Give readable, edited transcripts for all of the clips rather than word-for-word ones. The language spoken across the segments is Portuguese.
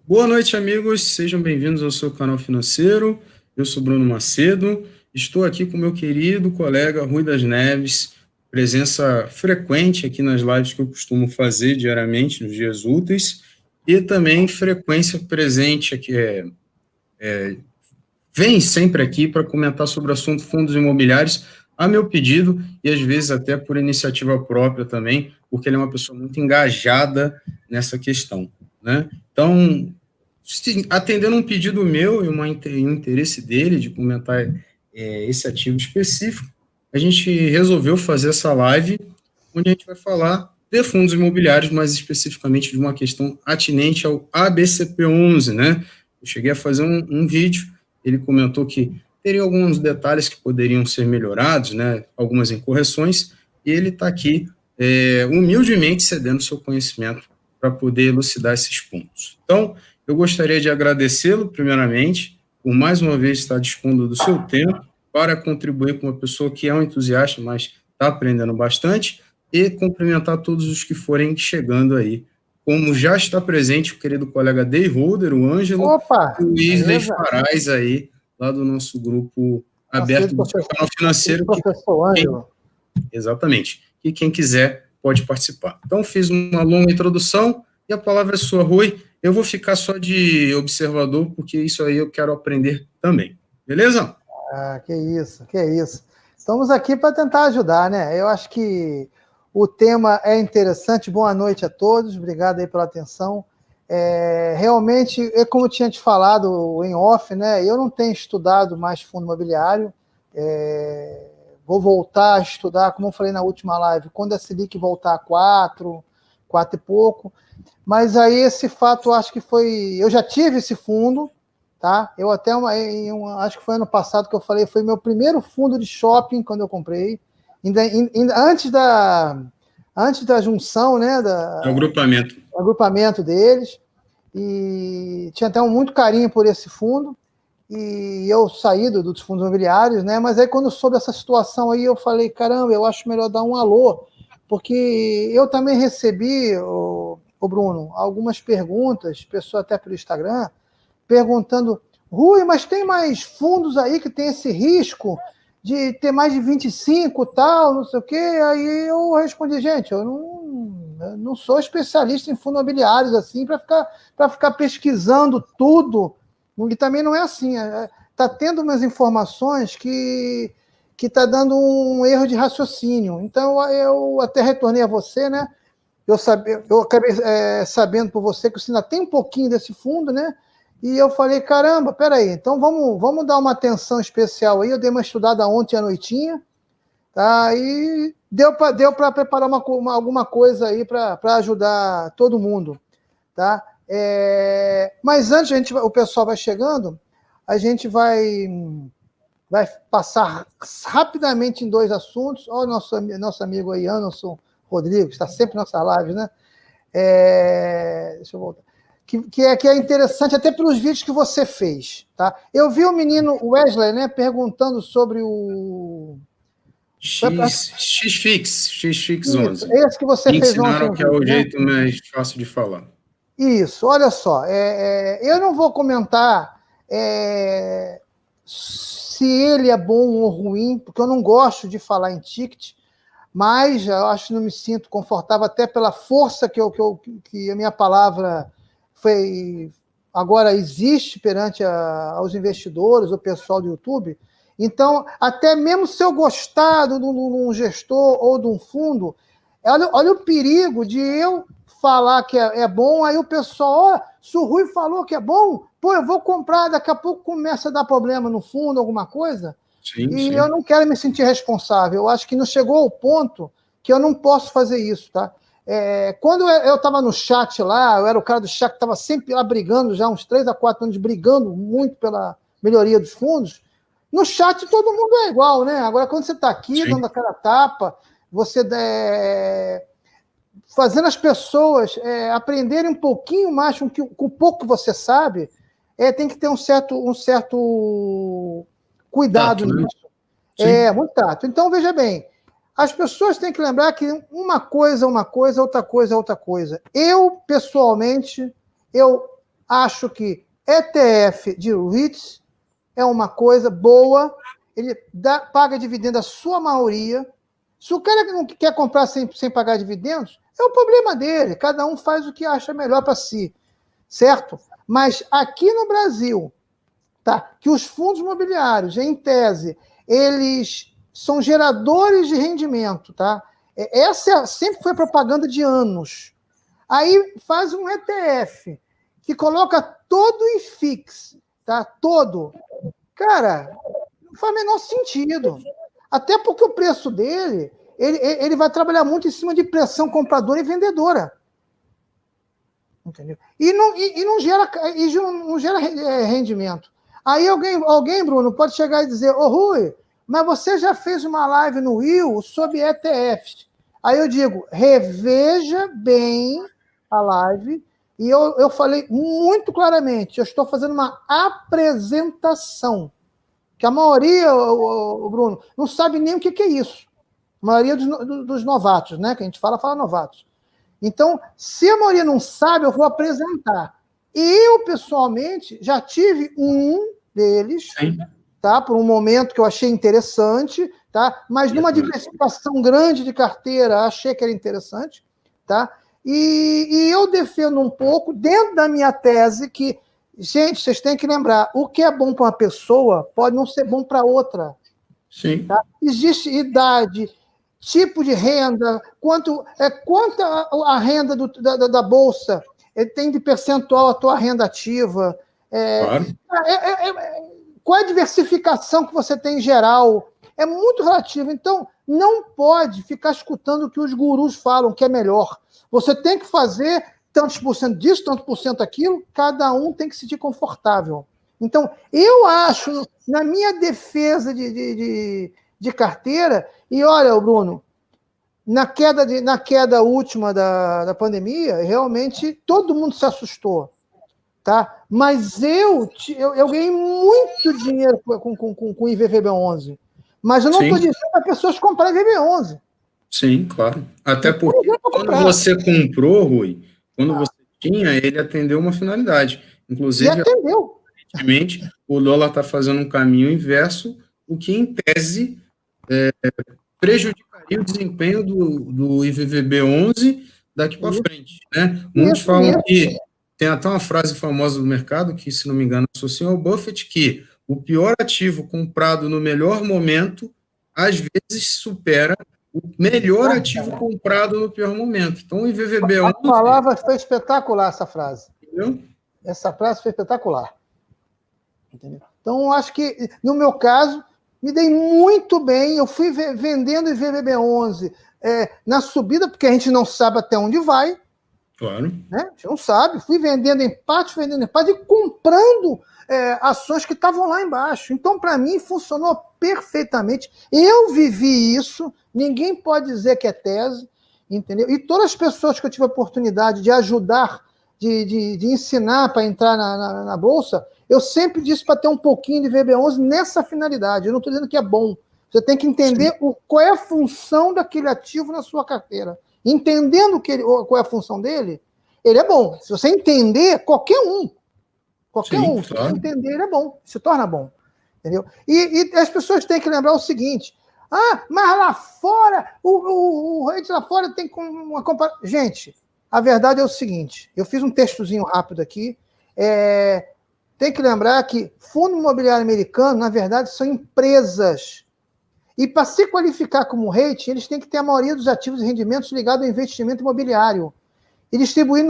Boa noite, amigos. Sejam bem-vindos ao seu canal financeiro. Eu sou Bruno Macedo. Estou aqui com meu querido colega Rui das Neves, presença frequente aqui nas lives que eu costumo fazer diariamente, nos dias úteis, e também frequência presente aqui, vem sempre aqui para comentar sobre o assunto fundos imobiliários, a meu pedido, e às vezes até por iniciativa própria também, porque ele é uma pessoa muito engajada nessa questão, né? Então, atendendo um pedido meu e um interesse dele de comentar esse ativo específico, a gente resolveu fazer essa live, onde a gente vai falar de fundos imobiliários, mais especificamente de uma questão atinente ao ABCP11, né? Eu cheguei a fazer um vídeo, ele comentou que teria alguns detalhes que poderiam ser melhorados, né? Algumas incorreções, e ele está aqui humildemente cedendo seu conhecimento para poder elucidar esses pontos. Então, eu gostaria de agradecê-lo, primeiramente, por mais uma vez estar dispondo do seu tempo para contribuir com uma pessoa que é um entusiasta, mas está aprendendo bastante, e cumprimentar todos os que forem chegando aí. Como já está presente o querido colega Day Holder, o Ângelo, Opa, e o Wesley beleza? Farais aí, lá do nosso grupo Nosso aberto querido do seu canal financeiro, que professor Ângelo. exatamente, e quem quiser pode participar. Então, fiz uma longa introdução e a palavra é sua, Rui. Eu vou ficar só de observador, porque isso aí eu quero aprender também. Beleza? Ah, que isso, que isso. Estamos aqui para tentar ajudar, né? Eu acho que o tema é interessante. Boa noite a todos, obrigado aí pela atenção. Realmente, como eu tinha te falado em off, né? Eu não tenho estudado mais fundo imobiliário. Vou voltar a estudar, como eu falei na última live, quando a Selic voltar a 4 e pouco. Mas aí esse fato, acho que foi... Eu já tive esse fundo, tá? Eu até, acho que foi ano passado que eu falei, foi meu primeiro fundo de shopping quando eu comprei, ainda antes da junção, né? Do agrupamento deles, e tinha até muito carinho por esse fundo, e eu saí dos fundos imobiliários, né? Mas aí quando soube essa situação aí, eu falei, caramba, eu acho melhor dar um alô, porque eu também recebi, o Bruno, algumas perguntas, pessoa até pelo Instagram, perguntando, Rui, mas tem mais fundos aí que tem esse risco de ter mais de 25 tal, não sei o quê? Aí eu respondi, gente, eu não sou especialista em fundos imobiliários assim para ficar pesquisando tudo, e também não é assim. Está tendo umas informações que está dando um erro de raciocínio. Então eu até retornei a você, né? Eu acabei sabendo por você que você ainda tem um pouquinho desse fundo, né? E eu falei, caramba, peraí, então vamos dar uma atenção especial aí. Eu dei uma estudada ontem à noitinha, tá? E deu para preparar alguma coisa aí para ajudar todo mundo, tá? Mas antes, o pessoal vai chegando, a gente vai passar rapidamente em dois assuntos. Olha o nosso amigo aí, Anderson Rodrigues, está sempre nessa live, né? Deixa eu voltar. Que é interessante, até pelos vídeos que você fez. Tá? Eu vi o menino Wesley, né, perguntando sobre o... X-Fix 11. Esse que você Me fez ontem ensinaram no que é o vídeo, né? jeito mais fácil de falar. Isso, olha só. Eu não vou comentar se ele é bom ou ruim, porque eu não gosto de falar em ticket, mas eu acho que não me sinto confortável, até pela força que a minha palavra agora existe perante aos investidores, o pessoal do YouTube. Então, até mesmo se eu gostar de um gestor ou de um fundo, olha o perigo de eu falar que é bom, aí o pessoal, se o Rui falou que é bom, pô, eu vou comprar, daqui a pouco começa a dar problema no fundo, alguma coisa. Sim, E sim. eu não quero me sentir responsável. Eu acho que não chegou ao ponto que eu não posso fazer isso, tá? Quando eu estava no chat lá, eu era o cara do chat que estava sempre lá brigando, já uns 3 a 4 anos, brigando muito pela melhoria dos fundos. No chat todo mundo é igual, né? Agora, quando você está aqui, Sim. dando a cara a tapa, você fazendo as pessoas aprenderem um pouquinho mais com o pouco que você sabe, tem que ter um certo cuidado Tato, né? nisso. Sim. Muito tato. Então, veja bem, as pessoas têm que lembrar que uma coisa é uma coisa, outra coisa é outra coisa. Eu, pessoalmente, eu acho que ETF de REITs é uma coisa boa, ele paga dividendo a sua maioria. Se o cara não quer comprar sem pagar dividendos, é o problema dele, cada um faz o que acha melhor para si, certo? Mas aqui no Brasil, tá, que os fundos imobiliários, em tese, eles são geradores de rendimento, tá? Essa sempre foi propaganda de anos. Aí faz um ETF que coloca todo o IFIX, tá? Todo. Cara, não faz o menor sentido. Até porque o preço dele, ele vai trabalhar muito em cima de pressão compradora e vendedora. Entendeu? E não gera rendimento. Aí alguém, Bruno, pode chegar e dizer, ô Rui, mas você já fez uma live no Will sobre ETFs. Aí eu digo, reveja bem a live, e eu falei muito claramente, eu estou fazendo uma apresentação, que a maioria, o Bruno, não sabe nem o que é isso. A maioria dos novatos, né? Que a gente fala novatos. Então, se a maioria não sabe, eu vou apresentar. Eu, pessoalmente, já tive um deles, tá? Por um momento que eu achei interessante, tá? Mas numa diversificação grande de carteira, achei que era interessante, tá? E eu defendo um pouco, dentro da minha tese, que, gente, vocês têm que lembrar, o que é bom para uma pessoa pode não ser bom para outra. Sim. Tá? Existe idade, tipo de renda, quanto a renda da Bolsa tem de percentual a tua renda ativa, Claro. qual é a diversificação que você tem em geral, é muito relativo. Então, não pode ficar escutando o que os gurus falam que é melhor. Você tem que fazer tantos por cento disso, tantos por cento aquilo, cada um tem que se sentir confortável. Então, eu acho, na minha defesa de carteira, e olha, Bruno, na queda última da pandemia, realmente todo mundo se assustou, tá? Mas eu ganhei muito dinheiro com o IVVB11, mas eu não estou dizendo para pessoas comprarem IVVB11. Sim, claro. Até porque quando você comprou, Rui, quando você tinha, ele atendeu uma finalidade. Inclusive, e atendeu. Evidentemente, o dólar está fazendo um caminho inverso, o que, em tese, prejudicaria o desempenho do IVVB11 daqui para frente. Né? Muitos falam que, tem até uma frase famosa do mercado, que, se não me engano, associa ao Buffett, que o pior ativo comprado no melhor momento, às vezes supera o melhor ativo comprado no pior momento. Então, o IVVB11... A palavra foi espetacular, essa frase. Entendeu? Essa frase foi espetacular. Entendeu? Então, acho que, no meu caso, me dei muito bem. Eu fui vendendo IVVB11 na subida, porque a gente não sabe até onde vai. Claro. Né? A gente não sabe. Fui vendendo em parte e comprando ações que estavam lá embaixo. Então, para mim, funcionou perfeitamente. Eu vivi isso. Ninguém pode dizer que é tese. Entendeu? E todas as pessoas que eu tive a oportunidade de ajudar, de ensinar para entrar na Bolsa, eu sempre disse para ter um pouquinho de VB11 nessa finalidade. Eu não estou dizendo que é bom. Você tem que entender qual é a função daquele ativo na sua carteira. Entendendo qual é a função dele, ele é bom. Se você entender, qualquer um, Claro. se você entender, ele é bom, se torna bom. Entendeu? E as pessoas têm que lembrar o seguinte, mas lá fora, o rate lá fora tem uma comparação. Gente, a verdade é o seguinte, eu fiz um textozinho rápido aqui, tem que lembrar que fundo imobiliário americano, na verdade, são empresas. E para se qualificar como rating, eles têm que ter a maioria dos ativos e rendimentos ligados ao investimento imobiliário e distribuir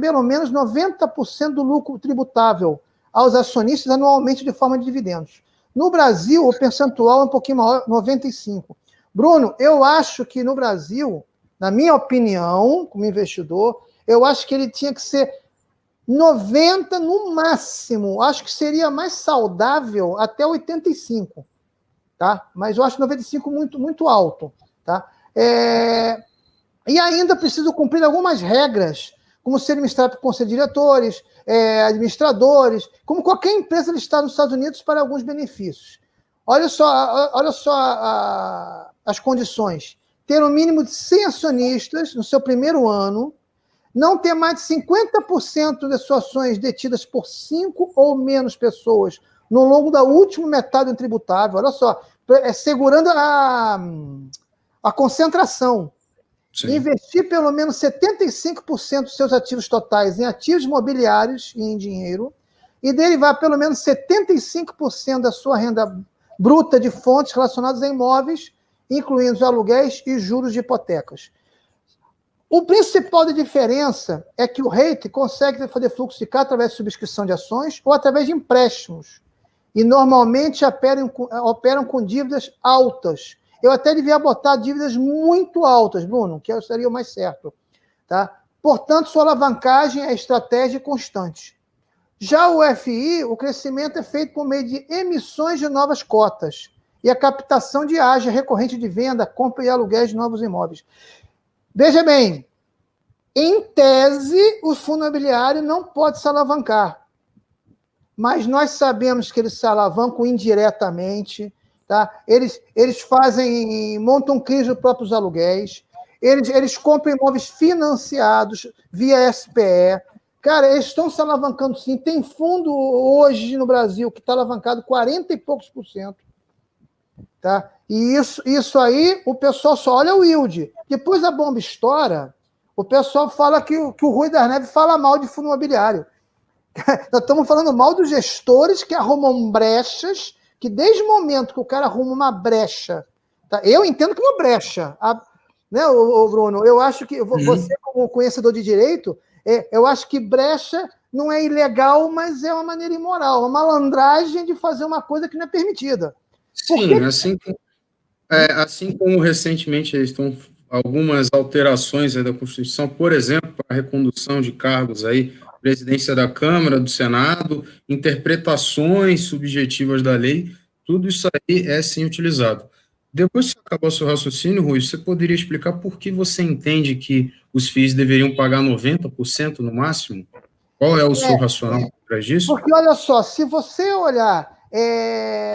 pelo menos 90% do lucro tributável aos acionistas anualmente de forma de dividendos. No Brasil, o percentual é um pouquinho maior, 95%. Bruno, eu acho que no Brasil, na minha opinião, como investidor, eu acho que ele tinha que ser 90% no máximo. Acho que seria mais saudável até 85%. Tá? Mas eu acho 95 muito, muito alto. Tá? E ainda preciso cumprir algumas regras, como ser administrado por conselho de diretores, administradores, como qualquer empresa listada nos Estados Unidos para alguns benefícios. Olha só as condições. Ter um mínimo de 100 acionistas no seu primeiro ano, não ter mais de 50% das suas ações detidas por 5 ou menos pessoas no longo da última metade do tributável. Olha só, segurando a concentração. Sim. Investir pelo menos 75% dos seus ativos totais em ativos imobiliários e em dinheiro e derivar pelo menos 75% da sua renda bruta de fontes relacionadas a imóveis, incluindo os aluguéis e juros de hipotecas. O principal de diferença é que o REIT consegue fazer fluxo de caixa através de subscrição de ações ou através de empréstimos. E normalmente operam com dívidas altas. Eu até devia botar dívidas muito altas, Bruno, que seria o mais certo. Tá? Portanto, sua alavancagem é estratégia constante. Já o FI, o crescimento é feito por meio de emissões de novas cotas e a captação de ágio recorrente de venda, compra e aluguéis de novos imóveis. Veja bem, em tese, o fundo imobiliário não pode se alavancar, mas nós sabemos que eles se alavancam indiretamente, tá? Eles montam crise dos próprios aluguéis, eles compram imóveis financiados via SPE. Cara, eles estão se alavancando sim. Tem fundo hoje no Brasil que está alavancado 40 e poucos %. Tá? E isso aí, o pessoal só olha o yield. Depois a bomba estoura, o pessoal fala que o Rui das Neves fala mal de fundo imobiliário. Nós estamos falando mal dos gestores que arrumam brechas, que desde o momento que o cara arruma uma brecha, tá? Eu entendo que uma brecha, né, Bruno? Eu acho que você, como conhecedor de direito, eu acho que brecha não é ilegal, mas é uma maneira imoral, uma malandragem de fazer uma coisa que não é permitida. Sim, assim como recentemente estão algumas alterações da Constituição, por exemplo, a recondução de cargos aí, presidência da Câmara, do Senado, interpretações subjetivas da lei, tudo isso aí é sim utilizado. Depois que acabar o seu raciocínio, Rui, você poderia explicar por que você entende que os FIIs deveriam pagar 90% no máximo? Qual é o seu racional para isso? Porque, olha só, se você olhar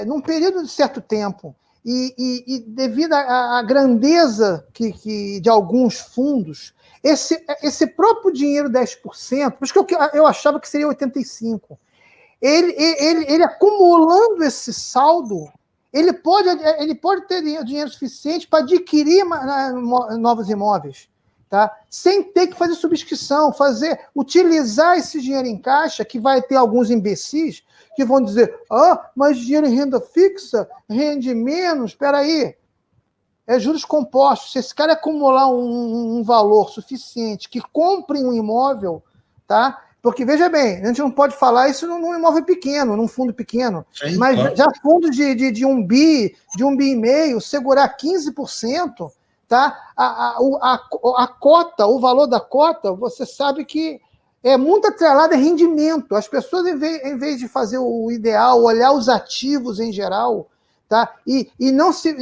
num período de certo tempo, e devido à grandeza de alguns fundos, esse próprio dinheiro 10%, por isso que eu achava que seria 85%, ele acumulando esse saldo, ele pode ter dinheiro suficiente para adquirir novos imóveis, tá? Sem ter que fazer subscrição, utilizar esse dinheiro em caixa, que vai ter alguns imbecis que vão dizer, mas dinheiro em renda fixa rende menos, espera aí, é juros compostos. Se esse cara acumular um valor suficiente que compre um imóvel, tá? Porque, veja bem, a gente não pode falar isso num imóvel pequeno, num fundo pequeno, sim, mas claro, já fundos de 1 bi, de 1,5 bi, segurar 15%, tá? A cota, o valor da cota, você sabe que é muito atrelado a rendimento. As pessoas, em vez de fazer o ideal, olhar os ativos em geral, tá? E não se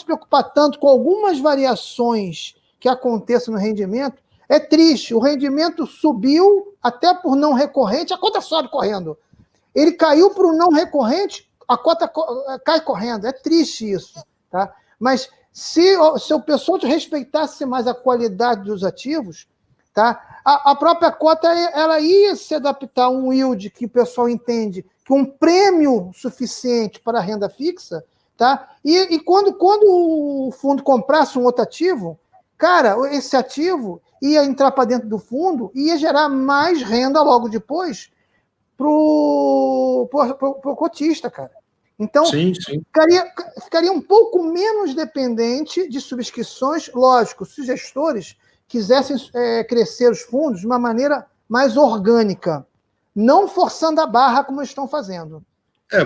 preocupar tanto com algumas variações que aconteçam no rendimento, é triste. O rendimento subiu até por não recorrente, a cota sobe correndo. Ele caiu para o não recorrente, a cota cai correndo. É triste isso, tá? Mas se o pessoal respeitasse mais a qualidade dos ativos, tá? A própria cota ela ia se adaptar a um yield que o pessoal entende que um prêmio suficiente para a renda fixa, tá? E quando o fundo comprasse um outro ativo, cara, esse ativo ia entrar para dentro do fundo e ia gerar mais renda logo depois pro cotista, cara. Então, sim. Ficaria um pouco menos dependente de subscrições, lógico, se os gestores quisessem crescer os fundos de uma maneira mais orgânica, não forçando a barra como estão fazendo.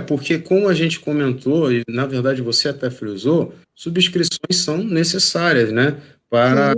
Porque como a gente comentou, e na verdade você até frisou, subscrições são necessárias, né, para a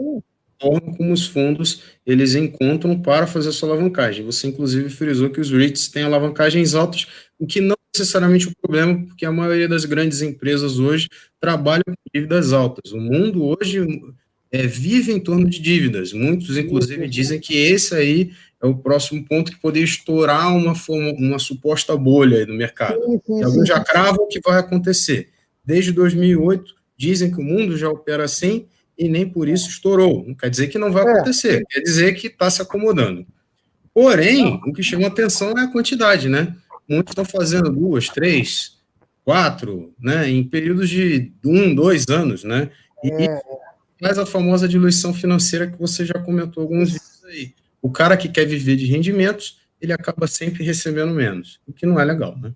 forma como os fundos eles encontram para fazer a sua alavancagem. Você inclusive frisou que os REITs têm alavancagens altas, o que não é necessariamente o problema, porque a maioria das grandes empresas hoje trabalham com dívidas altas. O mundo hoje vive em torno de dívidas. Muitos, inclusive, dizem que esse aí é o próximo ponto que poderia estourar uma suposta bolha aí no mercado. E alguns já cravam o que vai acontecer. Desde 2008, dizem que o mundo já opera assim, e nem por isso estourou. Não quer dizer que não vai acontecer, quer dizer que está se acomodando. Porém, o que chama atenção é a quantidade, né? Muitos estão fazendo 2, 3, 4, né? Em períodos de 1, 2 anos, né? E faz a famosa diluição financeira que você já comentou alguns vídeos aí. O cara que quer viver de rendimentos, ele acaba sempre recebendo menos, o que não é legal, né?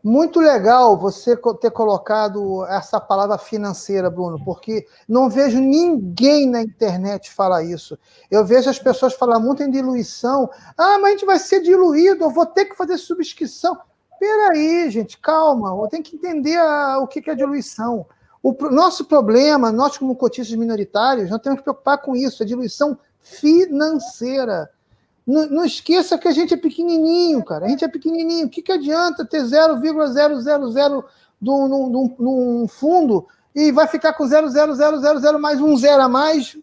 Muito legal você ter colocado essa palavra financeira, Bruno, porque não vejo ninguém na internet falar isso. Eu vejo as pessoas falar muito em diluição. Ah, mas a gente vai ser diluído, eu vou ter que fazer subscrição. Peraí, gente, calma, eu tenho que entender o que é diluição. O nosso problema, nós como cotistas minoritários, nós temos que preocupar com isso, a diluição financeira. Não esqueça que a gente é pequenininho, cara. A gente é pequenininho. O que adianta ter 0,000 num fundo e vai ficar com 0,0000 mais um zero a mais?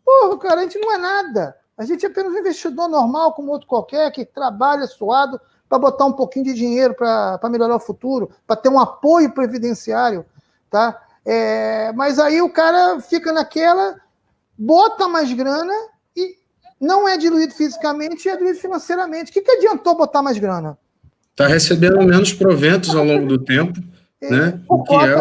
Porra, cara, a gente não é nada. A gente é apenas um investidor normal, como outro qualquer, que trabalha suado para botar um pouquinho de dinheiro para melhorar o futuro, para ter um apoio previdenciário, tá? Mas aí o cara fica naquela, bota mais grana e não é diluído fisicamente, é diluído financeiramente. O que adiantou botar mais grana? Está recebendo menos proventos ao longo do tempo, né? O que é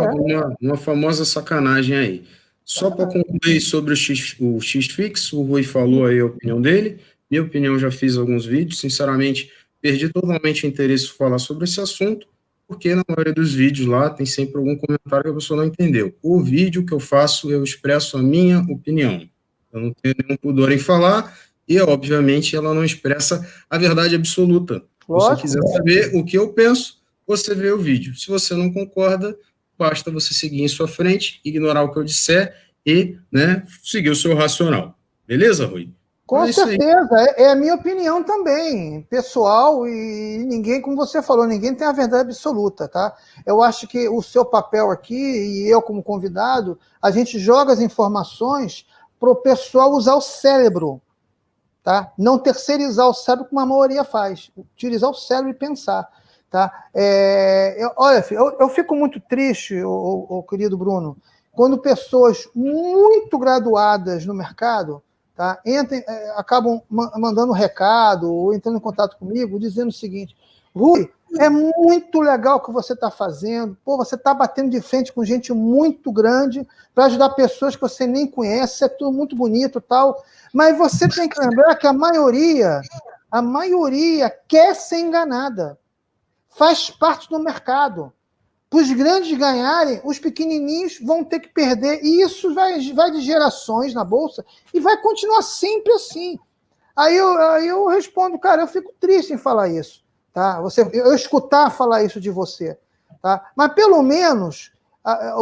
uma famosa sacanagem aí. Só para concluir sobre o X-Fix, o Rui falou aí a opinião dele, minha opinião, já fiz alguns vídeos, sinceramente, perdi totalmente o interesse em falar sobre esse assunto, porque na maioria dos vídeos lá tem sempre algum comentário que a pessoa não entendeu. O vídeo que eu faço, eu expresso a minha opinião. Eu não tenho nenhum pudor em falar, e, obviamente, ela não expressa a verdade absoluta. Se você quiser saber o que eu penso, você vê o vídeo. Se você não concorda, basta você seguir em sua frente, ignorar o que eu disser e, né, seguir o seu racional. Beleza, Rui? Com certeza, é a minha opinião também, pessoal, e ninguém, como você falou, ninguém tem a verdade absoluta, tá? Eu acho que o seu papel aqui, e eu como convidado, a gente joga as informações para o pessoal usar o cérebro, tá? Não terceirizar o cérebro como a maioria faz, utilizar o cérebro e pensar, tá? Olha, eu fico muito triste, querido Bruno, quando pessoas muito graduadas no mercado, tá, acabam mandando recado ou entrando em contato comigo dizendo o seguinte: Rui, é muito legal o que você está fazendo, pô, você está batendo de frente com gente muito grande para ajudar pessoas que você nem conhece, é tudo muito bonito e tal, mas você tem que lembrar que a maioria quer ser enganada, faz parte do mercado. Para os grandes ganharem, os pequenininhos vão ter que perder, e isso vai de gerações na Bolsa, e vai continuar sempre assim. Aí eu respondo, cara, eu fico triste em falar isso, tá? Eu escutar falar isso de você, tá? Mas pelo menos,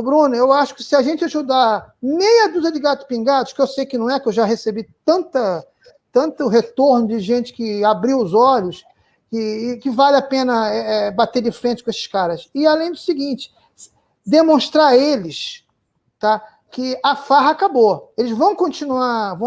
Bruno, eu acho que se a gente ajudar meia dúzia de gatos pingados, que eu sei que não é, que eu já recebi tanto retorno de gente que abriu os olhos, que vale a pena bater de frente com esses caras. E além do seguinte, demonstrar a eles, tá, que a farra acabou. Eles vão continuar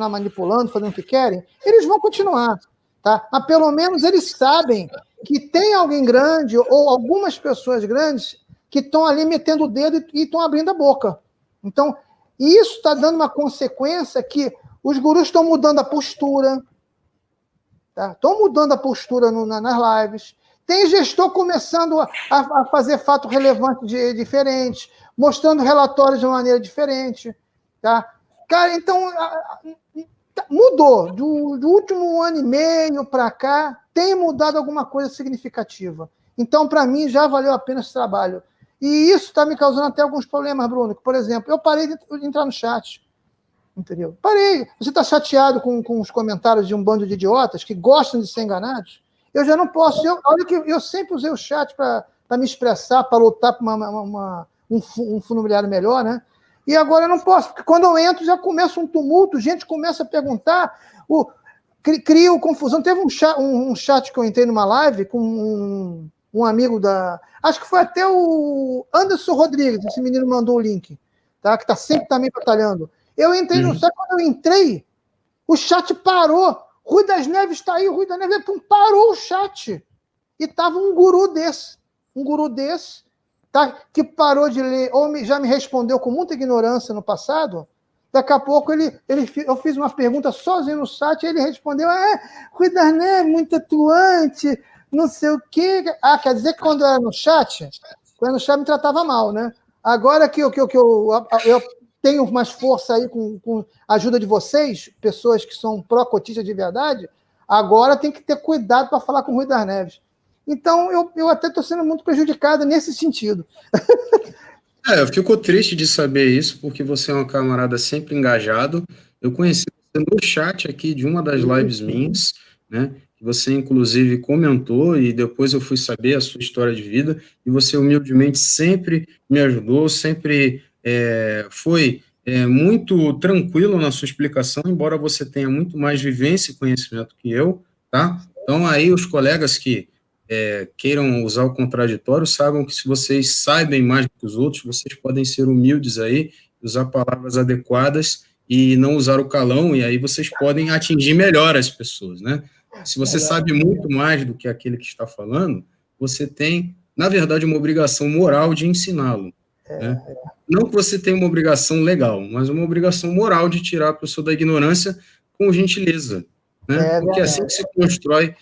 manipulando, fazendo o que querem, eles vão continuar, tá? Mas pelo menos eles sabem que tem alguém grande ou algumas pessoas grandes que estão ali metendo o dedo e estão abrindo a boca. Então, isso está dando uma consequência que os gurus estão mudando a postura, estão mudando a postura nas lives. Tem gestor começando a fazer fatos relevantes diferentes, mostrando relatórios de uma maneira diferente. Tá? Cara, então, mudou. Do último ano e meio para cá, tem mudado alguma coisa significativa. Então, para mim, já valeu a pena esse trabalho. E isso está me causando até alguns problemas, Bruno. Por exemplo, eu parei de entrar no chat. Entendeu? Parei. Você está chateado com os comentários de um bando de idiotas que gostam de ser enganados? Eu já não posso. Olha que eu sempre usei o chat para me expressar, para lutar por um fundo imobiliário melhor, né? E agora eu não posso, porque quando eu entro já começa um tumulto, gente começa a perguntar, cria confusão. Teve um chat que eu entrei numa live com um amigo acho que foi até o Anderson Rodrigues, esse menino mandou o link, tá? Que está sempre também batalhando. Eu entrei no chat, quando eu entrei, o chat parou. Rui das Neves está aí, Rui das Neves parou o chat. E estava um guru desse, tá, que parou de ler, ou já me respondeu com muita ignorância no passado, daqui a pouco eu fiz uma pergunta sozinho no chat, e ele respondeu, Rui Darnay é muito atuante, não sei o quê. Ah, quer dizer que quando eu era no chat me tratava mal, né? Agora que eu tenho mais força aí com a ajuda de vocês, pessoas que são pró-cotista de verdade, agora tem que ter cuidado para falar com o Rui das Neves. Então, eu até estou sendo muito prejudicado nesse sentido. Eu fico triste de saber isso, porque você é um camarada sempre engajado. Eu conheci você no chat aqui de uma das lives minhas, né? Você, inclusive, comentou, e depois eu fui saber a sua história de vida, e você humildemente sempre me ajudou, sempre foi muito tranquilo na sua explicação, embora você tenha muito mais vivência e conhecimento que eu, tá? Então, aí, os colegas que queiram usar o contraditório, saibam que se vocês sabem mais do que os outros, vocês podem ser humildes aí, usar palavras adequadas e não usar o calão, e aí vocês podem atingir melhor as pessoas, né? Se você sabe muito mais do que aquele que está falando, você tem, na verdade, uma obrigação moral de ensiná-lo, né? Não que você tenha uma obrigação legal, mas uma obrigação moral de tirar a pessoa da ignorância com gentileza, né? Porque é assim que se constrói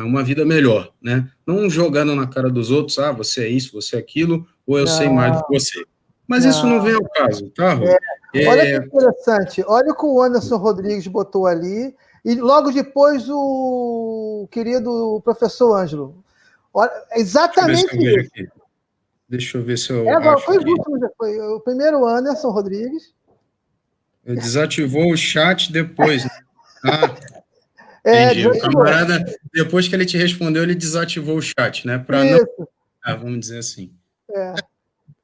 uma vida melhor, né? Não jogando na cara dos outros, você é isso, você é aquilo, ou eu sei mais do que você. Mas isso não vem ao caso, tá, Rui? Olha que interessante, olha o que o Anderson Rodrigues botou ali, e logo depois o querido professor Ângelo. Olha, exatamente isso. Deixa eu ver se eu acho foi o primeiro Anderson Rodrigues. Desativou o chat depois, né? Entendi. O camarada, depois que ele te respondeu, ele desativou o chat, né? Para não... vamos dizer assim.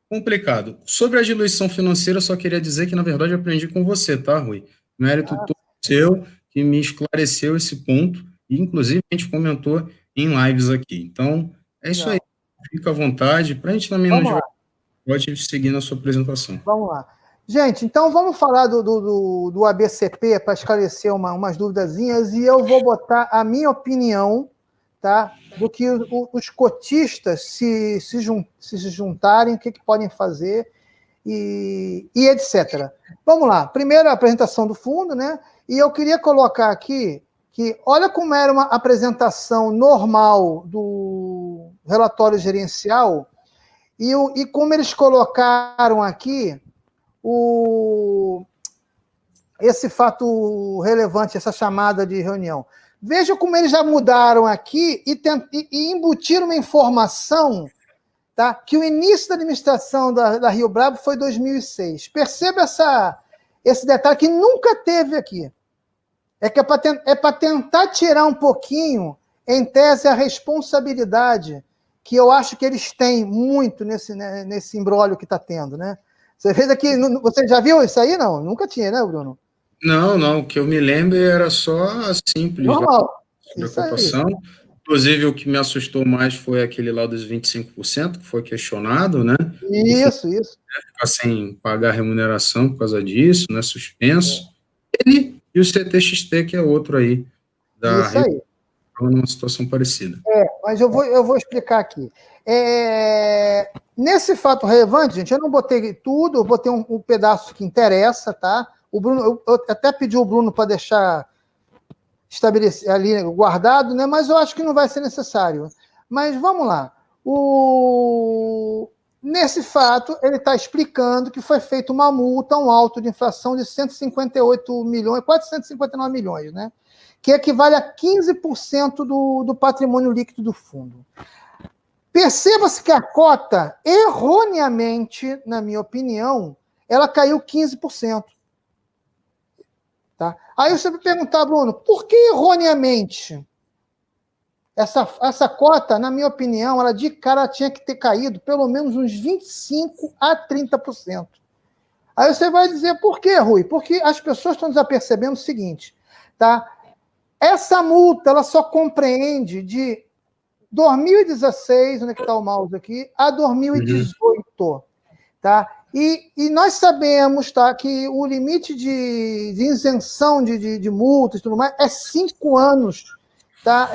Complicado. Sobre a diluição financeira, eu só queria dizer que, na verdade, eu aprendi com você, tá, Rui? Mérito todo seu, que me esclareceu esse ponto, e, inclusive, a gente comentou em lives aqui. Então, é isso aí. Fica à vontade, para a gente também não pode seguir na sua apresentação. Vamos lá. Gente, então vamos falar do ABCP para esclarecer umas duvidazinhas, e eu vou botar a minha opinião, tá? Do que os cotistas se juntarem, o que podem fazer e etc. Vamos lá. Primeiro a apresentação do fundo, né? E eu queria colocar aqui que olha como era uma apresentação normal do relatório gerencial e como eles colocaram aqui esse fato relevante, essa chamada de reunião. Veja como eles já mudaram aqui e embutiram uma informação, tá? Que o início da administração da Rio Bravo foi 2006. Perceba esse detalhe que nunca teve aqui. É para tentar tirar um pouquinho, em tese, a responsabilidade que eu acho que eles têm muito nesse imbróglio que está tendo, né? Você fez aqui, você já viu isso aí? Não, nunca tinha, né, Bruno? Não, o que eu me lembro era só simples. Normal. Preocupação. Inclusive, o que me assustou mais foi aquele lá dos 25%, que foi questionado, né? Isso. Ficar sem pagar remuneração por causa disso, né? Suspenso. Ele e o CTXT, que é outro aí. Isso aí. Numa situação parecida. Mas eu vou explicar aqui. Nesse fato relevante, gente, eu não botei tudo, eu botei um pedaço que interessa, tá? O Bruno, eu até pedi o Bruno para deixar estabelecido ali, guardado, né? Mas eu acho que não vai ser necessário. Mas vamos lá. Nesse fato, ele está explicando que foi feita uma multa, um auto de infração de 158 milhões, quase 159 milhões, né? Que equivale a 15% do patrimônio líquido do fundo. Perceba-se que a cota, erroneamente, na minha opinião, ela caiu 15%. Tá? Aí você vai perguntar, Bruno, por que erroneamente? Essa cota, na minha opinião, ela de cara tinha que ter caído pelo menos uns 25% a 30%. Aí você vai dizer, por quê, Rui? Porque as pessoas estão desapercebendo o seguinte, tá? Essa multa, ela só compreende de 2016, onde é que está o mouse aqui, a 2018, tá? E nós sabemos, tá, que o limite de isenção de multas e tudo mais é 5 anos, tá?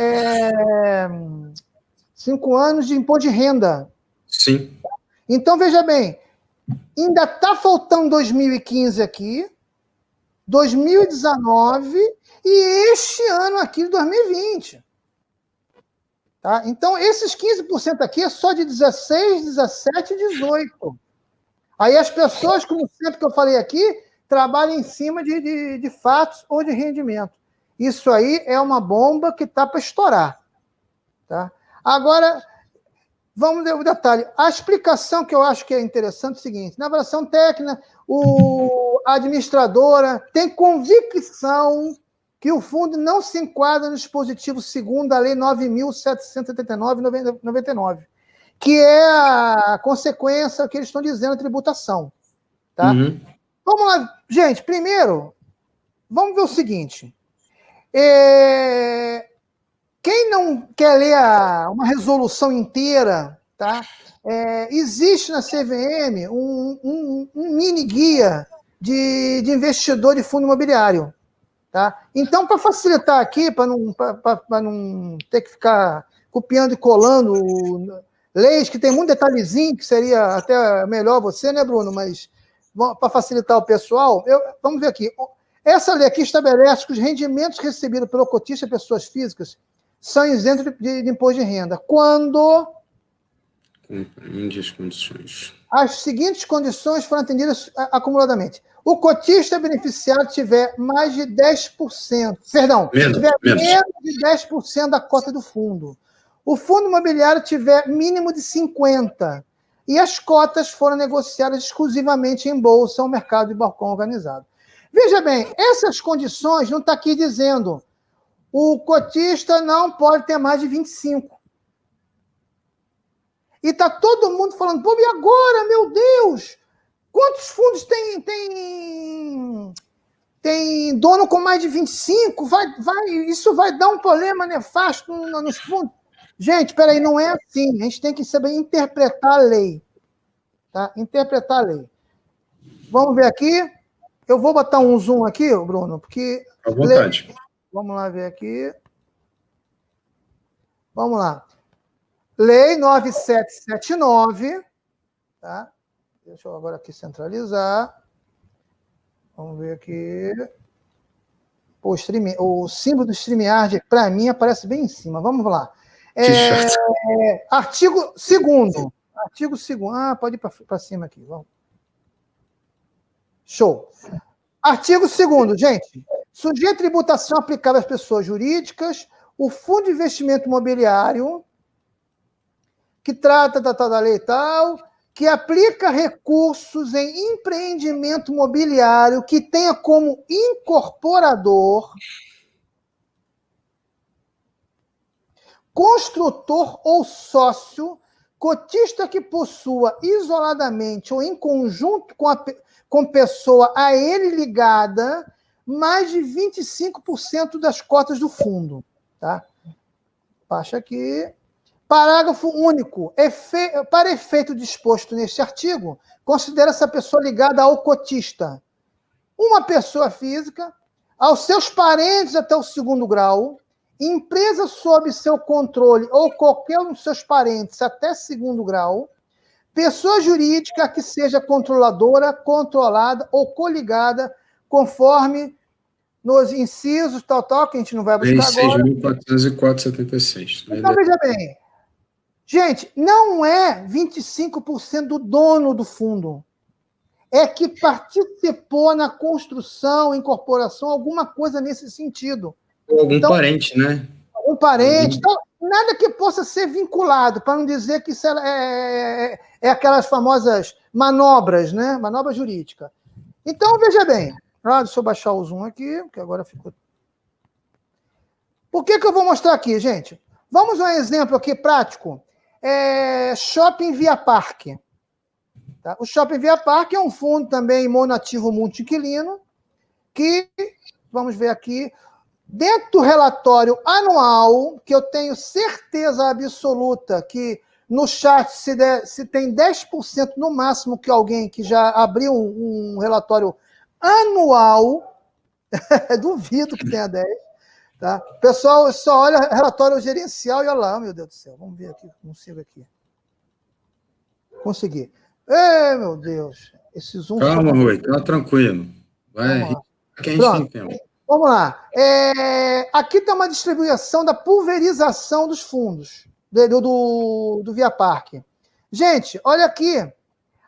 5 anos de imposto de renda. Sim. Então, veja bem, ainda está faltando 2015 aqui, 2019 e este ano aqui de 2020. Tá? Então, esses 15% aqui é só de 16, 17 e 18. Aí as pessoas, como sempre que eu falei aqui, trabalham em cima de fatos ou de rendimento. Isso aí é uma bomba que está para estourar. Tá? Agora, vamos ver o detalhe. A explicação que eu acho que é interessante é o seguinte: na avaliação técnica, a administradora tem convicção que o fundo não se enquadra no dispositivo segundo da Lei 9.779/99, que é a consequência que eles estão dizendo da tributação. Tá? Uhum. Vamos lá. Gente, primeiro, vamos ver o seguinte. Quem não quer ler uma resolução inteira, tá? Existe na CVM um mini guia de investidor de fundo imobiliário. Tá? Então, para facilitar aqui, para não ter que ficar copiando e colando leis, que tem muito detalhezinho, que seria até melhor você, né, Bruno? Mas para facilitar o pessoal, vamos ver aqui. Essa lei aqui estabelece que os rendimentos recebidos pelo cotista, pessoas físicas, são isentos de imposto de renda. Quando as condições. As seguintes condições foram atendidas acumuladamente. O cotista beneficiário tiver mais de 10%, perdão, tiver menos de 10% da cota do fundo. O fundo imobiliário tiver mínimo de 50%. E as cotas foram negociadas exclusivamente em bolsa ou mercado de balcão organizado. Veja bem, essas condições não está aqui dizendo o cotista não pode ter mais de 25%. E está todo mundo falando, pô, e agora, meu Deus? Quantos fundos tem dono com mais de 25? Isso vai dar um problema nefasto nos fundos. Gente, peraí, não é assim. A gente tem que saber interpretar a lei. Tá? Interpretar a lei. Vamos ver aqui. Eu vou botar um zoom aqui, Bruno, porque... À vontade. Vamos lá ver aqui. Vamos lá. Lei 9779, tá? Deixa eu agora aqui centralizar. Vamos ver aqui. Pô, o símbolo do StreamYard, para mim, aparece bem em cima. Vamos lá. Artigo 2º. Artigo 2º. Ah, pode ir para cima aqui. Vamos. Show. Artigo 2º, gente. Sujeito à tributação aplicável às pessoas jurídicas, o Fundo de Investimento Imobiliário, que trata da lei tal, que aplica recursos em empreendimento imobiliário que tenha como incorporador, construtor ou sócio, cotista que possua isoladamente ou em conjunto com pessoa a ele ligada mais de 25% das cotas do fundo. Tá? Baixa aqui. Parágrafo único. Para efeito disposto neste artigo, considera essa pessoa ligada ao cotista uma pessoa física, aos seus parentes até o 2º grau, empresa sob seu controle ou qualquer um dos seus parentes até 2º grau, pessoa jurídica que seja controladora, controlada ou coligada, conforme nos incisos, tal, que a gente não vai buscar agora. 6.404/76. Então, veja bem. Gente, não é 25% do dono do fundo. É que participou na construção, incorporação, alguma coisa nesse sentido. Algum parente, né? Algum parente. Então, nada que possa ser vinculado, para não dizer que isso é aquelas famosas manobras, né? Manobra jurídica. Então, veja bem. Deixa eu baixar o zoom aqui, porque agora ficou... Por que eu vou mostrar aqui, gente? Vamos a um exemplo aqui prático. Shopping Via Parque. Tá? O Shopping Via Parque é um fundo também monoativo multi-inquilino que, vamos ver aqui, dentro do relatório anual, que eu tenho certeza absoluta que no chat, se tem 10% no máximo que alguém que já abriu um relatório anual, duvido que tenha 10%. Tá? O pessoal só olha relatório gerencial e olha lá, meu Deus do céu. Vamos ver aqui, consigo aqui. Consegui. Ei, meu Deus. Esse zoom... Calma, Rui, tá tranquilo. Vai, que a gente tem tempo. Vamos lá. Aqui tem uma distribuição da pulverização dos fundos do Via Parque. Gente, olha aqui.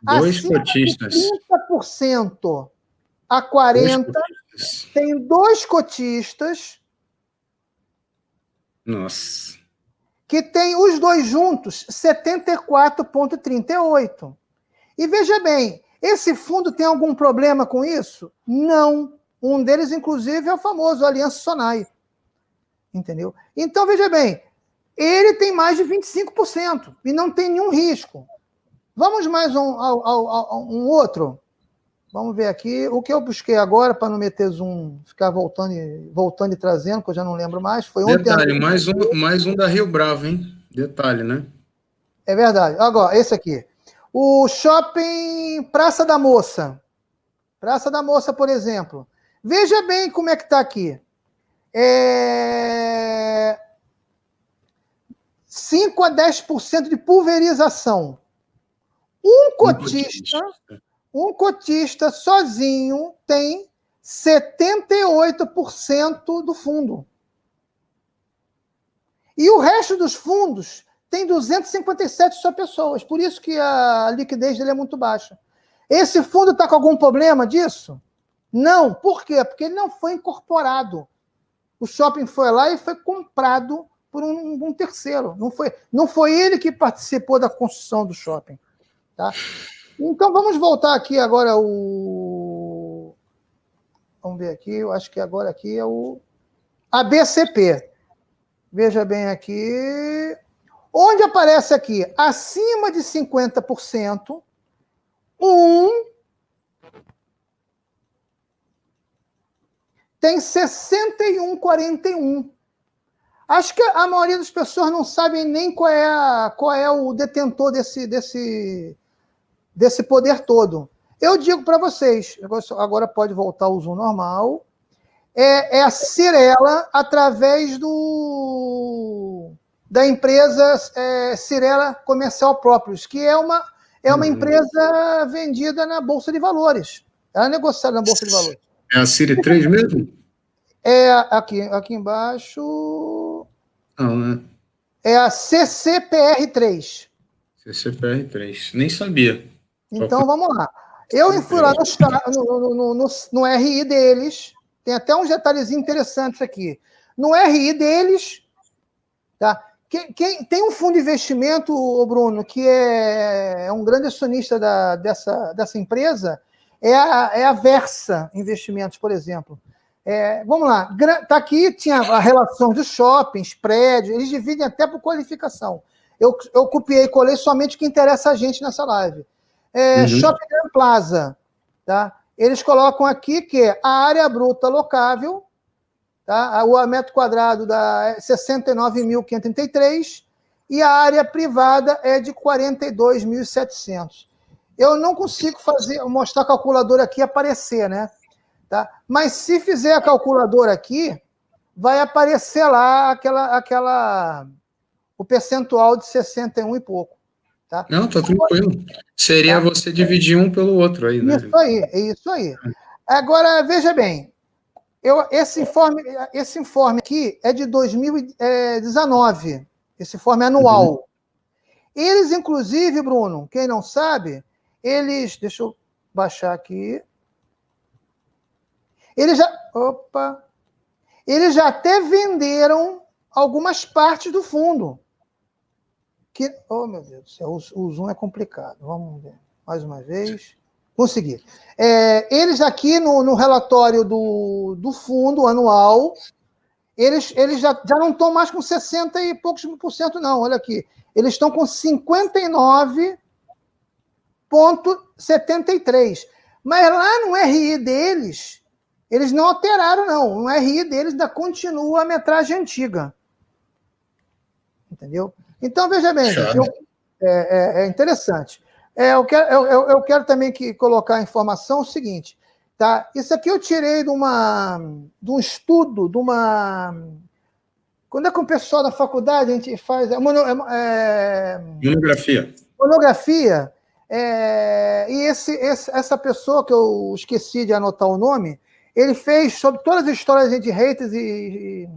Dois cotistas. 30% a 40%. Tem 2 cotistas. Nossa. Que tem os 2 juntos 74,38. E veja bem, esse fundo tem algum problema com isso? Não. Um deles, inclusive, é o famoso Aliança Sonai. Entendeu? Então, veja bem, ele tem mais de 25% e não tem nenhum risco. Vamos mais um outro? Vamos ver aqui. O que eu busquei agora, para não meter zoom, ficar voltando e trazendo, que eu já não lembro mais, foi ontem. Detalhe, mais um da Rio Bravo, hein? Detalhe, né? É verdade. Agora, esse aqui. O shopping Praça da Moça. Praça da Moça, por exemplo. Veja bem como é que está aqui. 5 a 10% de pulverização. Um cotista sozinho tem 78% do fundo. E o resto dos fundos tem 257 só pessoas. Por isso que a liquidez dele é muito baixa. Esse fundo está com algum problema disso? Não. Por quê? Porque ele não foi incorporado. O shopping foi lá e foi comprado por um terceiro. Não foi ele que participou da construção do shopping. Tá? Então, vamos voltar aqui agora Vamos ver aqui, eu acho que agora aqui é o ABCP. Veja bem aqui. Onde aparece aqui? Acima de 50%, tem 61,41. Acho que a maioria das pessoas não sabem nem qual é o detentor desse poder todo. Eu digo para vocês, agora pode voltar ao zoom normal, é a Cirela através da empresa Cirela Comercial Próprios, que é uma empresa vendida na Bolsa de Valores. Ela é negociada na Bolsa de Valores. É a Ciri 3 mesmo? Aqui embaixo... Não, né? É a CCPR3. CCPR3. Nem sabia. Então, vamos lá. Eu fui lá no RI deles. Tem até uns detalhezinhos interessantes aqui. No RI deles, tá? Tem um fundo de investimento, Bruno, que é um grande acionista dessa empresa, é a Versa Investimentos, por exemplo. Vamos lá. Tá aqui, tinha a relação de shoppings, prédios, eles dividem até por qualificação. Eu copiei e colei somente o que interessa a gente nessa live. Shopping Grand Plaza, tá? Eles colocam aqui que a área bruta locável, tá? O metro quadrado dá 69.533 e a área privada é de 42.700. Eu não consigo mostrar a calculadora aqui aparecer, né? Tá? Mas se fizer a calculadora aqui, vai aparecer lá o percentual de 61 e pouco. Tá? Não, tá tranquilo. Seria você dividir um pelo outro aí, né? Isso aí. Agora, veja bem, esse informe aqui é de 2019, esse informe anual. Eles, inclusive, Bruno, quem não sabe, deixa eu baixar aqui, eles já até venderam algumas partes do fundo. Oh, meu Deus do céu, o zoom é complicado. Vamos ver mais uma vez. Consegui. Eles aqui no relatório do fundo anual, eles já não estão mais com 60 e poucos %, não. Olha aqui. Eles estão com 59,73. Mas lá no RI deles, eles não alteraram, não. No RI deles ainda continua a metragem antiga. Entendeu? Então, veja bem, gente, é interessante. Eu quero também colocar a informação o seguinte, tá? Isso aqui eu tirei de um estudo, quando é que o pessoal da faculdade a gente faz... Monografia. Monografia. E essa pessoa, que eu esqueci de anotar o nome, ele fez sobre todas as histórias de haters e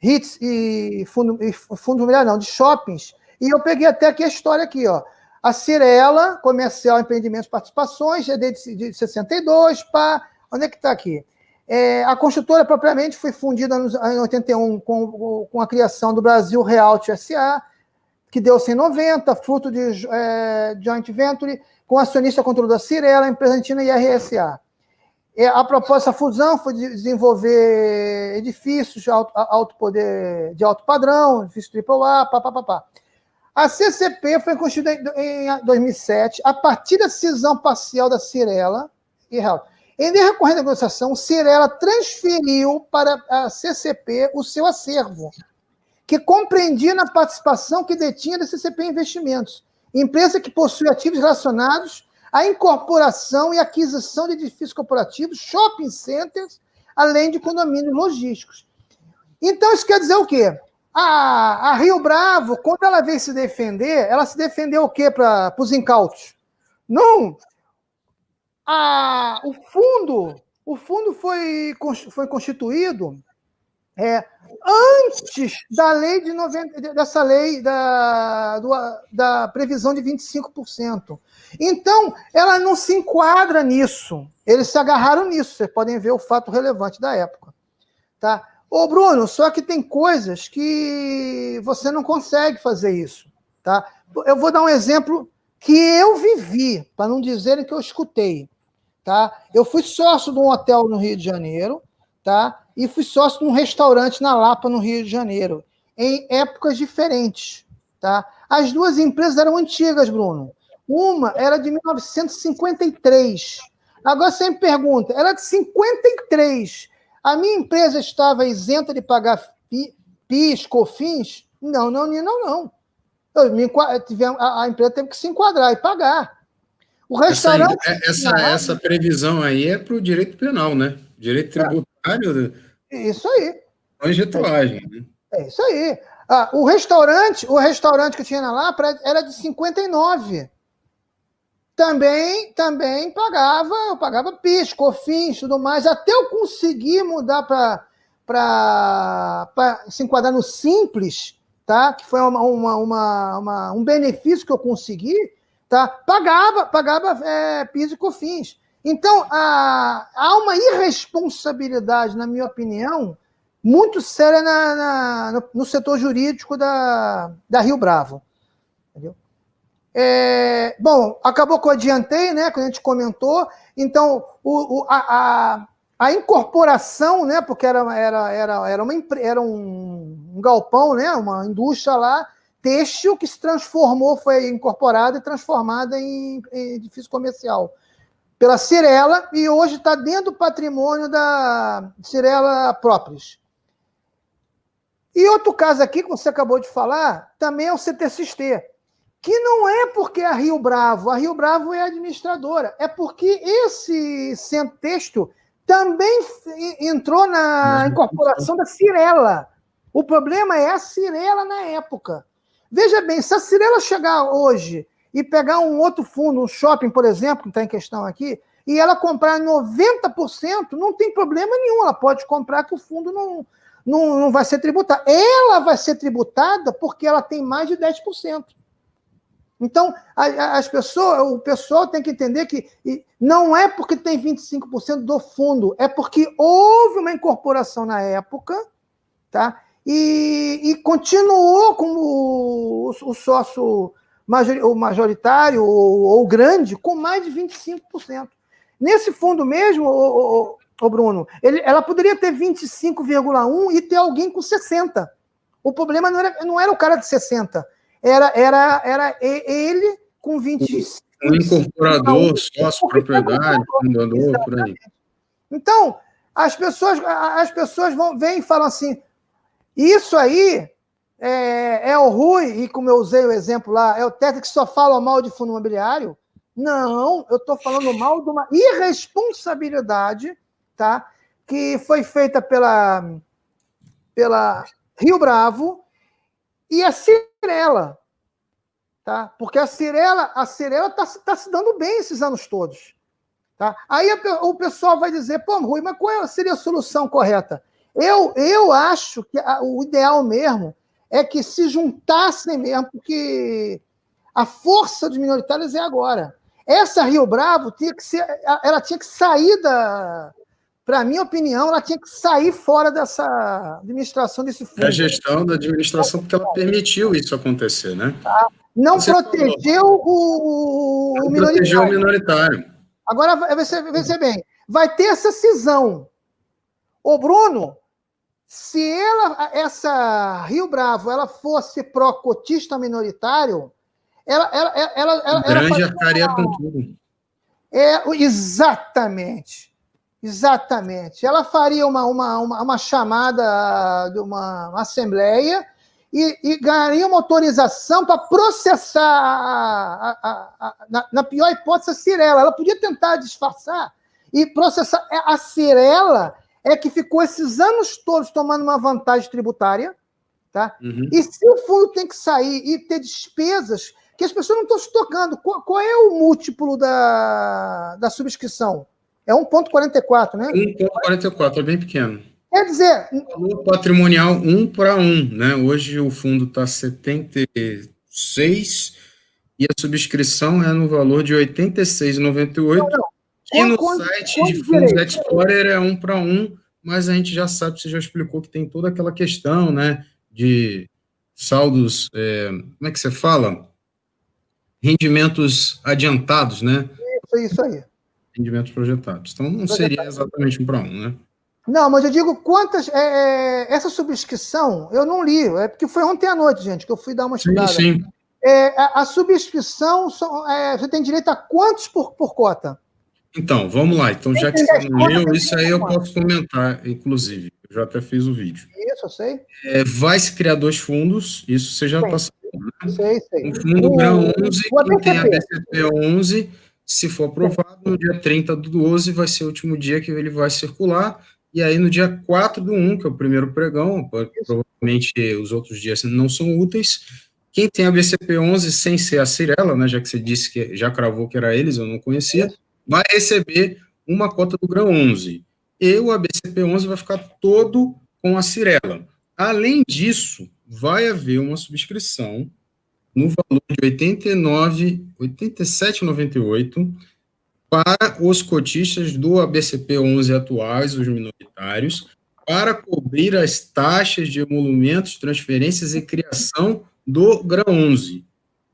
hits e fundo imobiliário, não, de shoppings. E eu peguei até aqui a história aqui, ó. A Cirela, Comercial Empreendimentos Participações, é de 62, pá. Onde é que está aqui? A construtora propriamente foi fundida em 81 com a criação do Brasil Realty S.A., que deu 190, fruto de joint venture, com acionista controle da Cirela, empresa argentina e RSA. A proposta da fusão foi desenvolver edifícios de alto poder, de alto padrão, edifícios AAA, papapá. A CCP foi constituída em 2007, a partir da cisão parcial da Cirela e Realty. Em decorrência da negociação, Cirela transferiu para a CCP o seu acervo, que compreendia na participação que detinha da CCP Investimentos, empresa que possui ativos relacionados à incorporação e aquisição de edifícios corporativos, shopping centers, além de condomínios logísticos. Então, isso quer dizer o quê? A Rio Bravo, quando ela veio se defender, ela se defendeu o quê para os incautos? Não. O fundo foi constituído antes da lei de 90, dessa lei da previsão de 25%. Então, ela não se enquadra nisso. Eles se agarraram nisso. Vocês podem ver o fato relevante da época. Tá? Ô, Bruno, só que tem coisas que você não consegue fazer isso. Tá? Eu vou dar um exemplo que eu vivi, para não dizerem que eu escutei. Tá? Eu fui sócio de um hotel no Rio de Janeiro, tá? E fui sócio de um restaurante na Lapa, no Rio de Janeiro, em épocas diferentes. Tá? As duas empresas eram antigas, Bruno. Uma era de 1953. Agora você me pergunta, era de 53. A minha empresa estava isenta de pagar PIS, COFINS? Não. A empresa teve que se enquadrar e pagar. O restaurante... Essa previsão aí é para o direito penal, né? Direito tributário. Isso aí. Não getulagem, né? É isso aí. O restaurante que eu tinha na Lapa era de 59. Também eu pagava PIS, COFINS, tudo mais, até eu conseguir mudar para se enquadrar no Simples, tá? Que foi um benefício que eu consegui, tá? Pagava PIS e COFINS. Então, há uma irresponsabilidade, na minha opinião, muito séria no setor jurídico da Rio Bravo. Entendeu? Bom, acabou que eu adiantei, né, quando a gente comentou. Então, a incorporação, né, porque era um galpão, né, uma indústria lá, têxtil, que se transformou, foi incorporada e transformada em edifício comercial pela Cirela, e hoje está dentro do patrimônio da Cirela Próprios. E outro caso aqui, que você acabou de falar, também é o CTXT, que não é porque a Rio Bravo é administradora, é porque esse centro têxtil também entrou na incorporação da Cirela. O problema é a Cirela na época. Veja bem, se a Cirela chegar hoje e pegar um outro fundo, um shopping, por exemplo, que está em questão aqui, e ela comprar 90%, não tem problema nenhum, ela pode comprar que o fundo não vai ser tributado. Ela vai ser tributada porque ela tem mais de 10%. Então, o pessoal tem que entender que não é porque tem 25% do fundo, é porque houve uma incorporação na época, tá? E continuou como o sócio majoritário ou grande com mais de 25%. Nesse fundo mesmo, Bruno, ela poderia ter 25,1% e ter alguém com 60%. O problema não era o cara de 60%. Era ele com 25%. Um incorporador, sócio, propriedade, fundador, por aí. Então, as pessoas vêm e falam assim, isso aí é o Rui, e como eu usei o exemplo lá, é o Tetra que só fala mal de fundo imobiliário. Não, eu estou falando mal de uma irresponsabilidade, tá? Que foi feita pela Rio Bravo e a Cirela. tá? Porque a Cirela tá se dando bem esses anos todos. Tá? Aí o pessoal vai dizer, pô, Rui, mas qual seria a solução correta? Eu acho que o ideal mesmo é que se juntassem mesmo, porque a força dos minoritários é agora. Essa Rio Bravo ela tinha que sair para minha opinião, ela tinha que sair fora dessa administração desse fundo. A gestão da administração, porque ela permitiu isso acontecer, né? Tá? Não protegeu o minoritário. Protegeu o minoritário. Agora, veja bem, vai ter essa cisão. Ô, Bruno, se essa Rio Bravo ela fosse pró-cotista minoritário, ela grande arcaria com tudo. Exatamente. Ela faria uma chamada de uma assembleia e ganharia uma autorização para processar, na pior hipótese, a Cirela. Ela podia tentar disfarçar e processar. A Cirela é que ficou esses anos todos tomando uma vantagem tributária, tá? Uhum. E se o fundo tem que sair e ter despesas que as pessoas não estão se tocando, qual é o múltiplo da subscrição? É 1,44, né? 1,44, é bem pequeno. Quer dizer... O valor patrimonial 1 para 1, né? Hoje o fundo está 76 e a subscrição é no valor de 86,98. E no site de Fundos Explorer é 1 para 1, mas a gente já sabe, você já explicou que tem toda aquela questão, né? De saldos, como é que você fala? Rendimentos adiantados, né? Isso aí. Rendimentos projetados. Então, não seria exatamente 1 para 1, né? Não, mas eu digo quantas... essa subscrição, eu não li, porque foi ontem à noite, gente, que eu fui dar uma estudada. Sim. A subscrição, você tem direito a quantos por cota? Então, vamos lá. Então, já que você não leu, isso aí eu posso comentar, inclusive. Eu já até fiz o vídeo. Isso, eu sei. Vai se criar 2 fundos, isso você já está sabendo. Né? Sei. O fundo grão 11, que tem a BCP 11, se for aprovado, no dia 30/12 vai ser o último dia que ele vai circular, e aí no dia 4/1, que é o primeiro pregão, provavelmente os outros dias não são úteis, quem tem a BCP 11 sem ser a Cirela, né, já que você disse que já cravou que era eles, eu não conhecia, vai receber uma cota do grão 11. E o ABCP 11 vai ficar todo com a Cirela. Além disso, vai haver uma subscrição no valor de 87,98 para os cotistas do ABCP 11 atuais, os minoritários, para cobrir as taxas de emolumentos, transferências e criação do grão 11.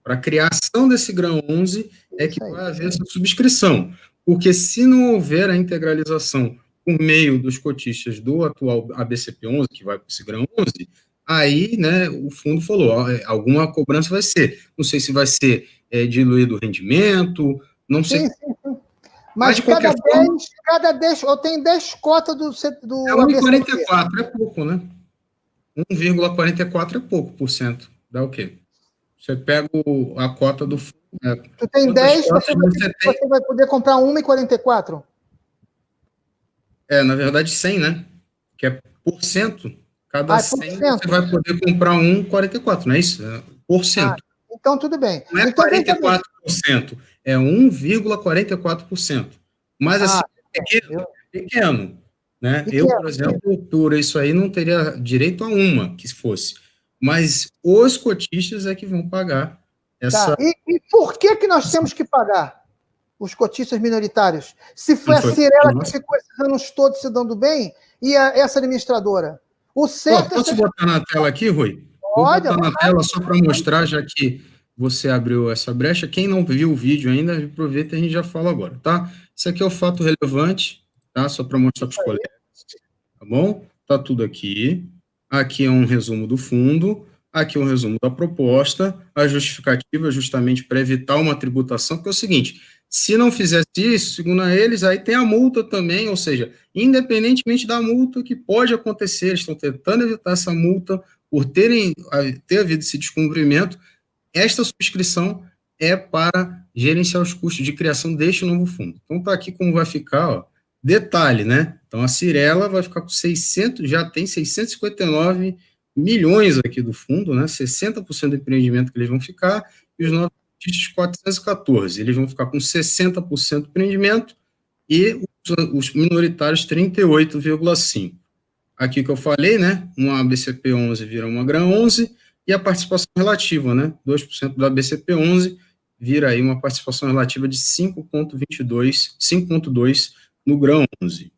Para a criação desse grão 11 é que vai haver essa subscrição, porque se não houver a integralização por meio dos cotistas do atual ABCP 11, que vai para esse grão 11, aí, né, o fundo falou, alguma cobrança vai ser. Não sei se vai ser diluído o rendimento, não sei. Sim. Mas cada 10, eu tenho 10 cotas do 1,44 é pouco, né? 1,44 é pouco por cento. Dá o quê? Você pega a cota do fundo. Tu tem 10, você vai poder comprar 1,44? Na verdade 100, né? Que é por cento. Cada 100 você vai poder comprar 1,44, não é isso? Por cento. Então, tudo bem. Não é 44%, é 1,44%. Mas, assim, pequeno. Né? Eu, por exemplo, por isso aí, não teria direito a uma que fosse. Mas os cotistas é que vão pagar essa... Tá. E por que nós temos que pagar os cotistas minoritários? Se foi a Cirela que ficou esses anos todos se dando bem e essa administradora? O certo posso botar na tela aqui, Rui? Pode. Vou botar na tela só para mostrar, já que você abriu essa brecha. Quem não viu o vídeo ainda, aproveita e a gente já fala agora, tá? Isso aqui é o fato relevante, tá? Só para mostrar para os colegas, tá bom? Tá tudo aqui. Aqui é um resumo do fundo, aqui é um resumo da proposta, a justificativa justamente para evitar uma tributação, porque é o seguinte, se não fizesse isso, segundo eles, aí tem a multa também, ou seja, independentemente da multa que pode acontecer, eles estão tentando evitar essa multa por ter havido esse descumprimento, esta subscrição é para gerenciar os custos de criação deste novo fundo. Então, está aqui como vai ficar, ó, detalhe, né? Então, a Cirela vai ficar com 600, já tem 659 milhões aqui do fundo, né? 60% do empreendimento que eles vão ficar, e os novos cotistas 414. Eles vão ficar com 60% do empreendimento e os minoritários 38,5%. Aqui que eu falei, né? Uma BCP11 vira uma GRAN11 e a participação relativa, né? 2% da BCP11 vira aí uma participação relativa de 5,2 no GRAN11.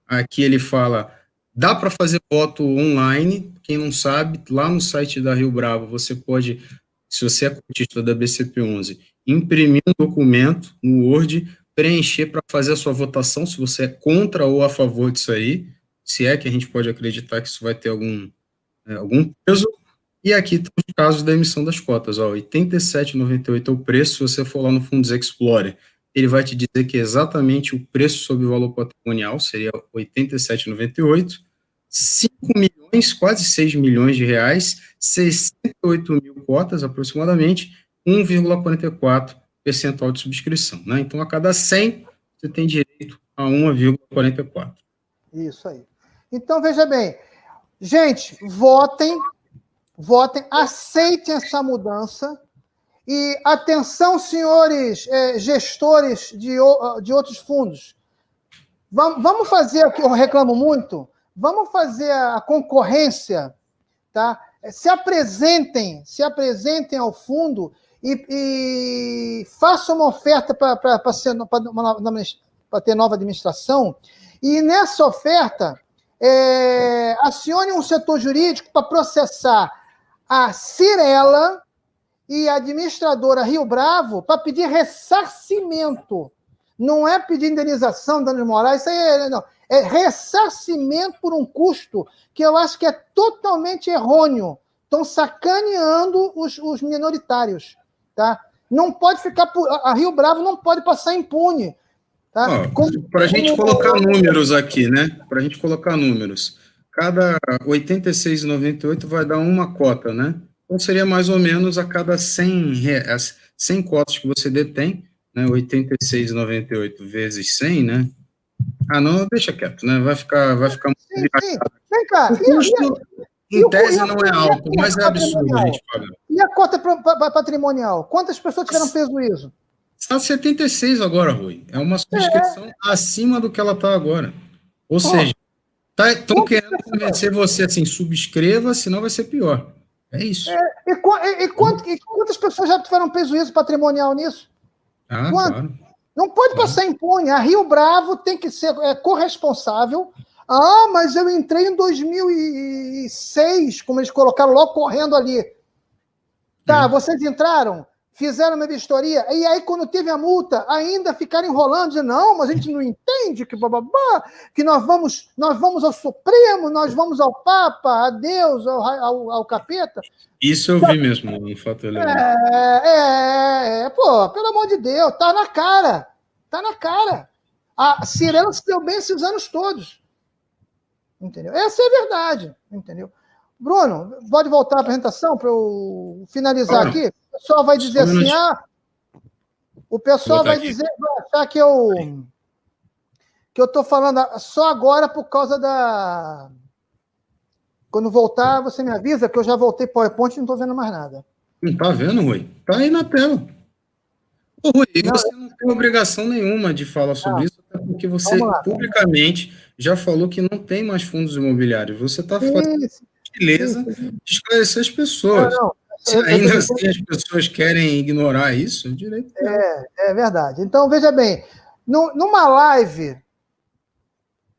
Aqui ele fala, dá para fazer voto online, quem não sabe, lá no site da Rio Bravo, você pode, se você é cotista da BCP11, imprimir um documento no Word, preencher para fazer a sua votação, se você é contra ou a favor disso aí, se é que a gente pode acreditar que isso vai ter algum peso. E aqui estão os casos da emissão das cotas, ó, R$ 87,98 é o preço. Se você for lá no Fundos Explorer, ele vai te dizer que é exatamente o preço sobre o valor patrimonial, seria R$ 87,98, 5 milhões, quase 6 milhões de reais, 68 mil cotas aproximadamente, 1,44 percentual de subscrição, né? Então, a cada 100, você tem direito a 1,44. Isso aí. Então, veja bem, gente, votem, aceitem essa mudança e atenção, senhores gestores de outros fundos, vamos fazer aqui, eu reclamo muito, vamos fazer a concorrência, tá? Se apresentem ao fundo e façam uma oferta para ter nova administração, e nessa oferta acione um setor jurídico para processar a Cyrela e a administradora Rio Bravo para pedir ressarcimento. Não é pedir indenização, danos morais, isso aí não. É ressarcimento por um custo que eu acho que é totalmente errôneo. Estão sacaneando os minoritários. Tá? Não pode ficar... A Rio Bravo não pode passar impune. Tá? Para a gente colocar números aqui, né? Para a gente colocar números. Cada 86,98 vai dar uma cota, né? Então, seria mais ou menos a cada 100 cotas que você detém, né? 86,98 vezes 100, né? Ah, não, deixa quieto, né? Vai ficar muito... Sim. Vem cá. O custo, em tese, não é alto, mas é absurdo a gente pagar. E a cota patrimonial? Quantas pessoas tiveram prejuízo? Está 76 agora, Rui. É uma subscrição acima do que ela está agora. Ou seja, estão querendo convencer você assim, subscreva, senão vai ser pior. É isso. E quantas pessoas já tiveram prejuízo patrimonial nisso? Claro. Não pode passar impune. A Rio Bravo tem que ser corresponsável. Mas eu entrei em 2006, como eles colocaram logo correndo ali. Tá, vocês entraram, fizeram uma vistoria, e aí quando teve a multa, ainda ficaram enrolando, dizendo, não, mas a gente não entende que que nós vamos ao Supremo, nós vamos ao Papa, a Deus, ao capeta. Isso eu vi mesmo, no fato relevante. Pelo amor de Deus, tá na cara. A Cyrela se deu bem esses anos todos. Entendeu? Essa é a verdade, entendeu? Bruno, pode voltar à apresentação para eu finalizar aqui? O pessoal vai dizer assim, o pessoal vai achar que eu estou falando só agora por causa da... Quando voltar, você me avisa, que eu já voltei para o PowerPoint e não estou vendo mais nada. Não está vendo, Rui? Está aí na tela. Ô, Rui, você não tem obrigação nenhuma de falar sobre isso, até porque você publicamente já falou que não tem mais fundos imobiliários. Você está fazendo gentileza de esclarecer as pessoas. Se ainda assim as pessoas querem ignorar isso, é direito. É verdade. Então, veja bem, numa live,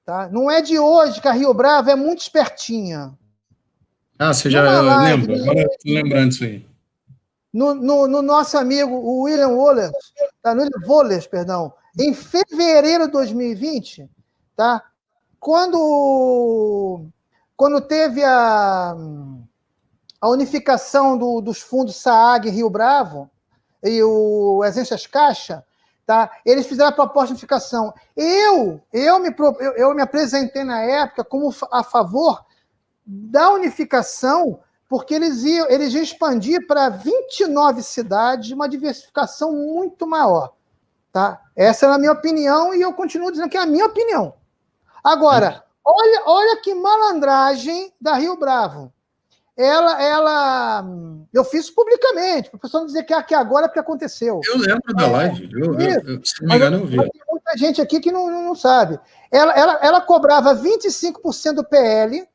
tá? Não é de hoje que a Rio Bravo é muito espertinha. Você já lembra? Agora estou lembrando disso aí. No nosso amigo o William Wallace, perdão, em fevereiro de 2020, tá? Quando teve a unificação dos fundos SAAG e Rio Bravo e o Essências Caixa, tá? Eles fizeram a proposta de unificação. Eu me apresentei na época como a favor da unificação, porque eles iam expandir para 29 cidades, uma diversificação muito maior. Tá? Essa é a minha opinião e eu continuo dizendo que é a minha opinião. Agora, olha que malandragem da Rio Bravo. eu fiz isso publicamente, para o pessoal não dizer que agora é porque aconteceu. Eu lembro da live, se não me engano, eu vi. Tem muita gente aqui que não sabe. Ela cobrava 25% do PL,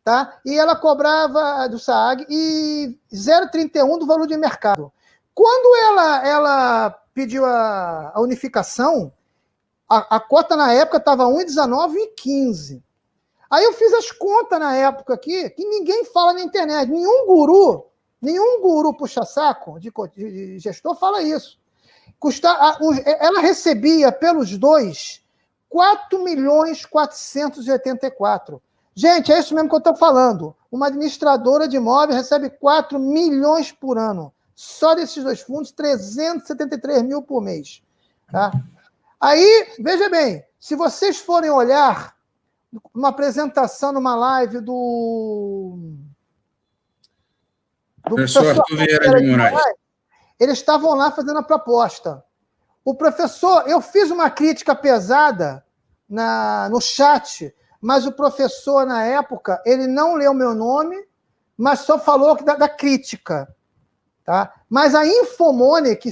tá? E ela cobrava do SAAG e 0,31% do valor de mercado. Quando ela pediu a unificação, a cota na época estava 1,19 e 15. Aí eu fiz as contas na época aqui, que ninguém fala na internet, nenhum guru puxa-saco de gestor fala isso. Ela recebia pelos dois 4.484.000. Gente, é isso mesmo que eu estou falando. Uma administradora de imóveis recebe 4 milhões por ano. Só desses dois fundos, 373 mil por mês. Tá? Aí, veja bem, se vocês forem olhar uma apresentação numa live do professor Arthur Vieira de Moraes, eles estavam lá fazendo a proposta. O professor, eu fiz uma crítica pesada no chat, mas o professor, na época, ele não leu meu nome, mas só falou da crítica. Tá? Mas a Infomone, que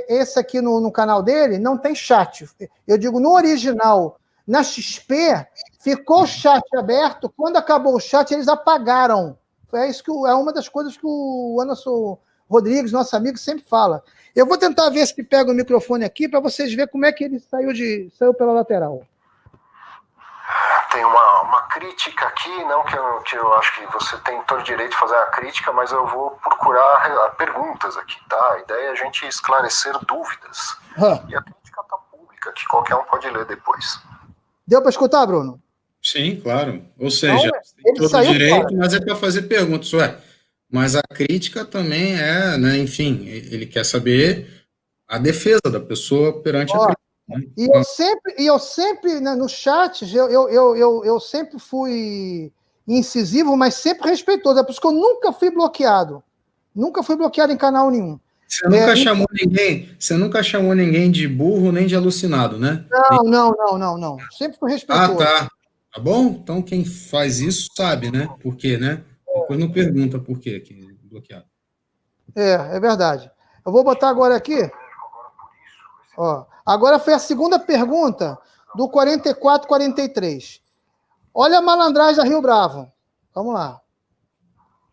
esse aqui no canal dele, não tem chat. Eu digo, no original, na XP, ficou o chat aberto. Quando acabou o chat, eles apagaram. É uma das coisas que o Anderson Rodrigues, nosso amigo, sempre fala. Eu vou tentar ver se pega o microfone aqui para vocês verem como é que ele saiu pela lateral. Tem uma crítica aqui, não que eu acho que você tem todo o direito de fazer a crítica, mas eu vou procurar perguntas aqui, tá? A ideia é a gente esclarecer dúvidas. E a crítica está pública, que qualquer um pode ler depois. Deu para escutar, Bruno? Sim, claro. Ou seja, ele tem todo saiu direito, fora. mas é para fazer perguntas. Mas a crítica também é, né, enfim, ele quer saber a defesa da pessoa perante a crítica. Né? E eu sempre né, no chat, eu sempre fui incisivo, mas sempre respeitoso. É por isso que eu nunca fui bloqueado. Nunca fui bloqueado em canal nenhum. Você nunca chamou ninguém de burro nem de alucinado, né? Não. Sempre fui respeitoso. Tá. Tá bom? Então quem faz isso sabe, né? Por quê, né? Depois não pergunta por quê que é bloqueado. É verdade. Eu vou botar agora aqui. Ó, agora foi a segunda pergunta do 44-43. Olha a malandragem da Rio Bravo. Vamos lá.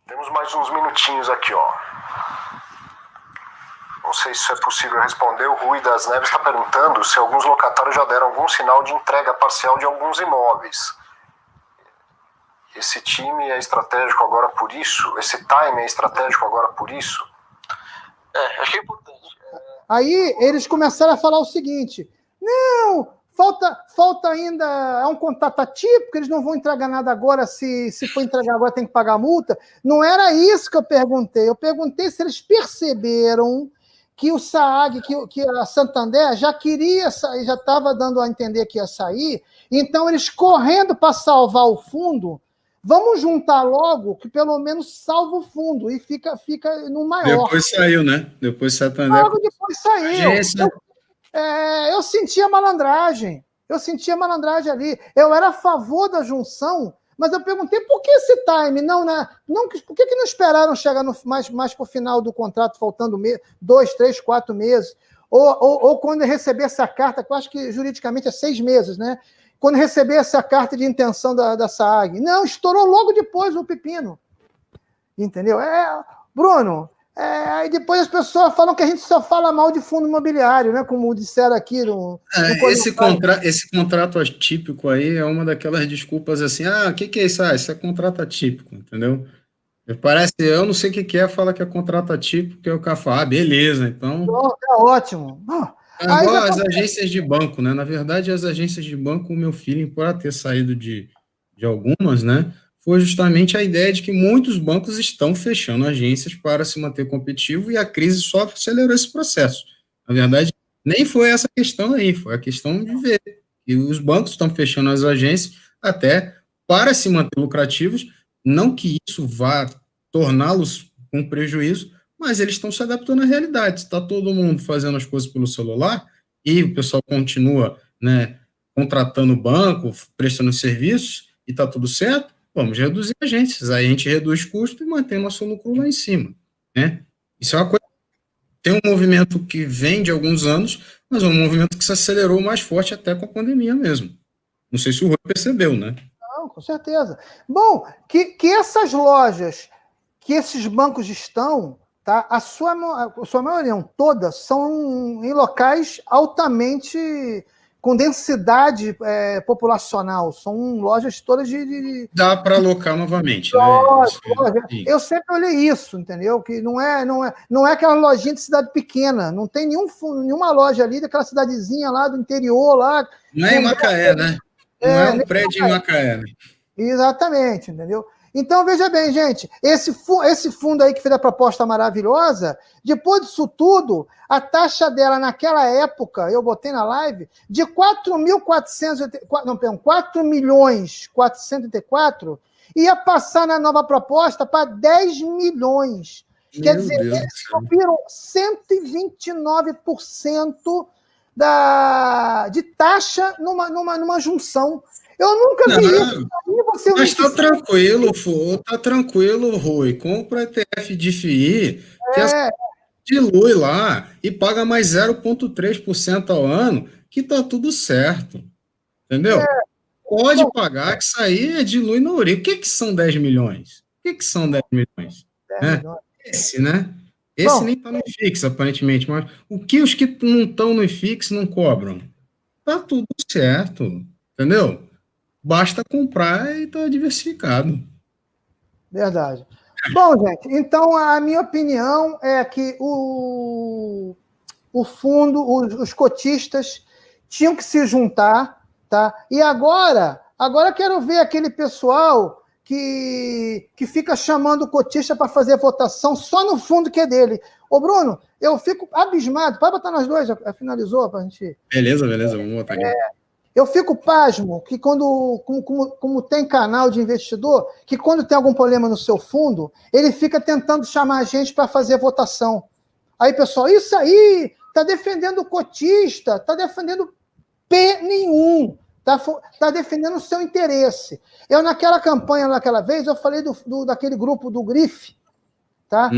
Temos mais uns minutinhos aqui, ó. Não sei se isso é possível responder. O Rui das Neves está perguntando se alguns locatários já deram algum sinal de entrega parcial de alguns imóveis. Esse time é estratégico agora por isso? Esse time é estratégico agora por isso? Acho que é importante. Aí eles começaram a falar o seguinte: não, falta ainda, é um contrato atípico, eles não vão entregar nada agora, se for entregar agora tem que pagar multa. Não era isso que eu perguntei se eles perceberam que o SAAG, que a Santander já queria sair, já estava dando a entender que ia sair, então eles correndo para salvar o fundo, vamos juntar logo, que pelo menos salva o fundo e fica no maior. Depois saiu, né? Depois Santander. Logo depois saiu. Eu sentia malandragem. Ali. Eu era a favor da junção, mas eu perguntei por que esse time? Por que não esperaram chegar mais para o final do contrato, faltando 2, 3, 4 meses? Ou quando receber essa carta, que eu acho que juridicamente é 6 meses, né? Quando receber essa carta de intenção da SAAG. Não, estourou logo depois o pepino. Entendeu? Bruno, aí depois as pessoas falam que a gente só fala mal de fundo imobiliário, né? Como disseram aqui. Esse contrato atípico aí é uma daquelas desculpas assim, o que é isso? Isso é contrato atípico, entendeu? Parece, eu não sei o que é, fala que é contrato atípico, que é o cara fala, beleza, então... É ótimo. Igual as agências de banco, né? Na verdade, as agências de banco, o meu feeling, por ter saído de algumas, né? Foi justamente a ideia de que muitos bancos estão fechando agências para se manter competitivo e a crise só acelerou esse processo. Na verdade, nem foi essa questão aí, foi a questão de ver que os bancos estão fechando as agências até para se manter lucrativos, não que isso vá torná-los com prejuízo, mas eles estão se adaptando à realidade. Está todo mundo fazendo as coisas pelo celular e o pessoal continua, né, contratando banco, prestando serviços e está tudo certo, vamos reduzir agências, aí a gente reduz custo e mantém nosso lucro lá em cima, né? Isso é uma coisa, tem um movimento que vem de alguns anos, mas é um movimento que se acelerou mais forte até com a pandemia mesmo. Não sei se o Rui percebeu, né? Não, com certeza. Bom, que essas lojas, que esses bancos estão, tá? A sua maioria, não, todas, são em locais altamente com densidade populacional. São lojas todas Dá para alocar novamente, né? loja. Sim. Eu sempre olhei isso, entendeu? Que não é aquela lojinha de cidade pequena. Não tem nenhuma loja ali daquela cidadezinha lá do interior lá. Não é em Macaé, né? Não é um prédio em Macaé. Né? Exatamente, entendeu? Então, veja bem, gente, esse fundo aí que fez a proposta maravilhosa, depois disso tudo, a taxa dela naquela época, eu botei na live, de 4 milhões 484, ia passar na nova proposta para 10 milhões. Quer dizer, eles subiram 129% de taxa numa junção. Eu nunca vi isso. Mas tá tranquilo, Rui. Compra ETF de FI, que dilui lá e paga mais 0,3% ao ano, que tá tudo certo. Entendeu? Pode pagar, que isso aí dilui na origem. O que são 10 milhões? O que são 10 milhões? 10 milhões. Esse, né? Esse nem tá no IFIX, aparentemente, mas o que os que não estão no IFIX não cobram? Tá tudo certo, entendeu? Basta comprar e tá diversificado. Verdade. Bom, gente, então a minha opinião é que o fundo, os cotistas tinham que se juntar, tá? E agora quero ver aquele pessoal que fica chamando o cotista para fazer votação só no fundo que é dele. Ô, Bruno, eu fico abismado. Pode botar nós dois, já finalizou para a gente. Beleza, vamos botar aqui. Eu fico pasmo que como tem canal de investidor, que quando tem algum problema no seu fundo, ele fica tentando chamar a gente para fazer votação. Aí, pessoal, isso aí está defendendo o cotista, está defendendo P nenhum, está defendendo o seu interesse. Eu, naquela campanha, naquela vez, eu falei daquele grupo do GRIF, tá?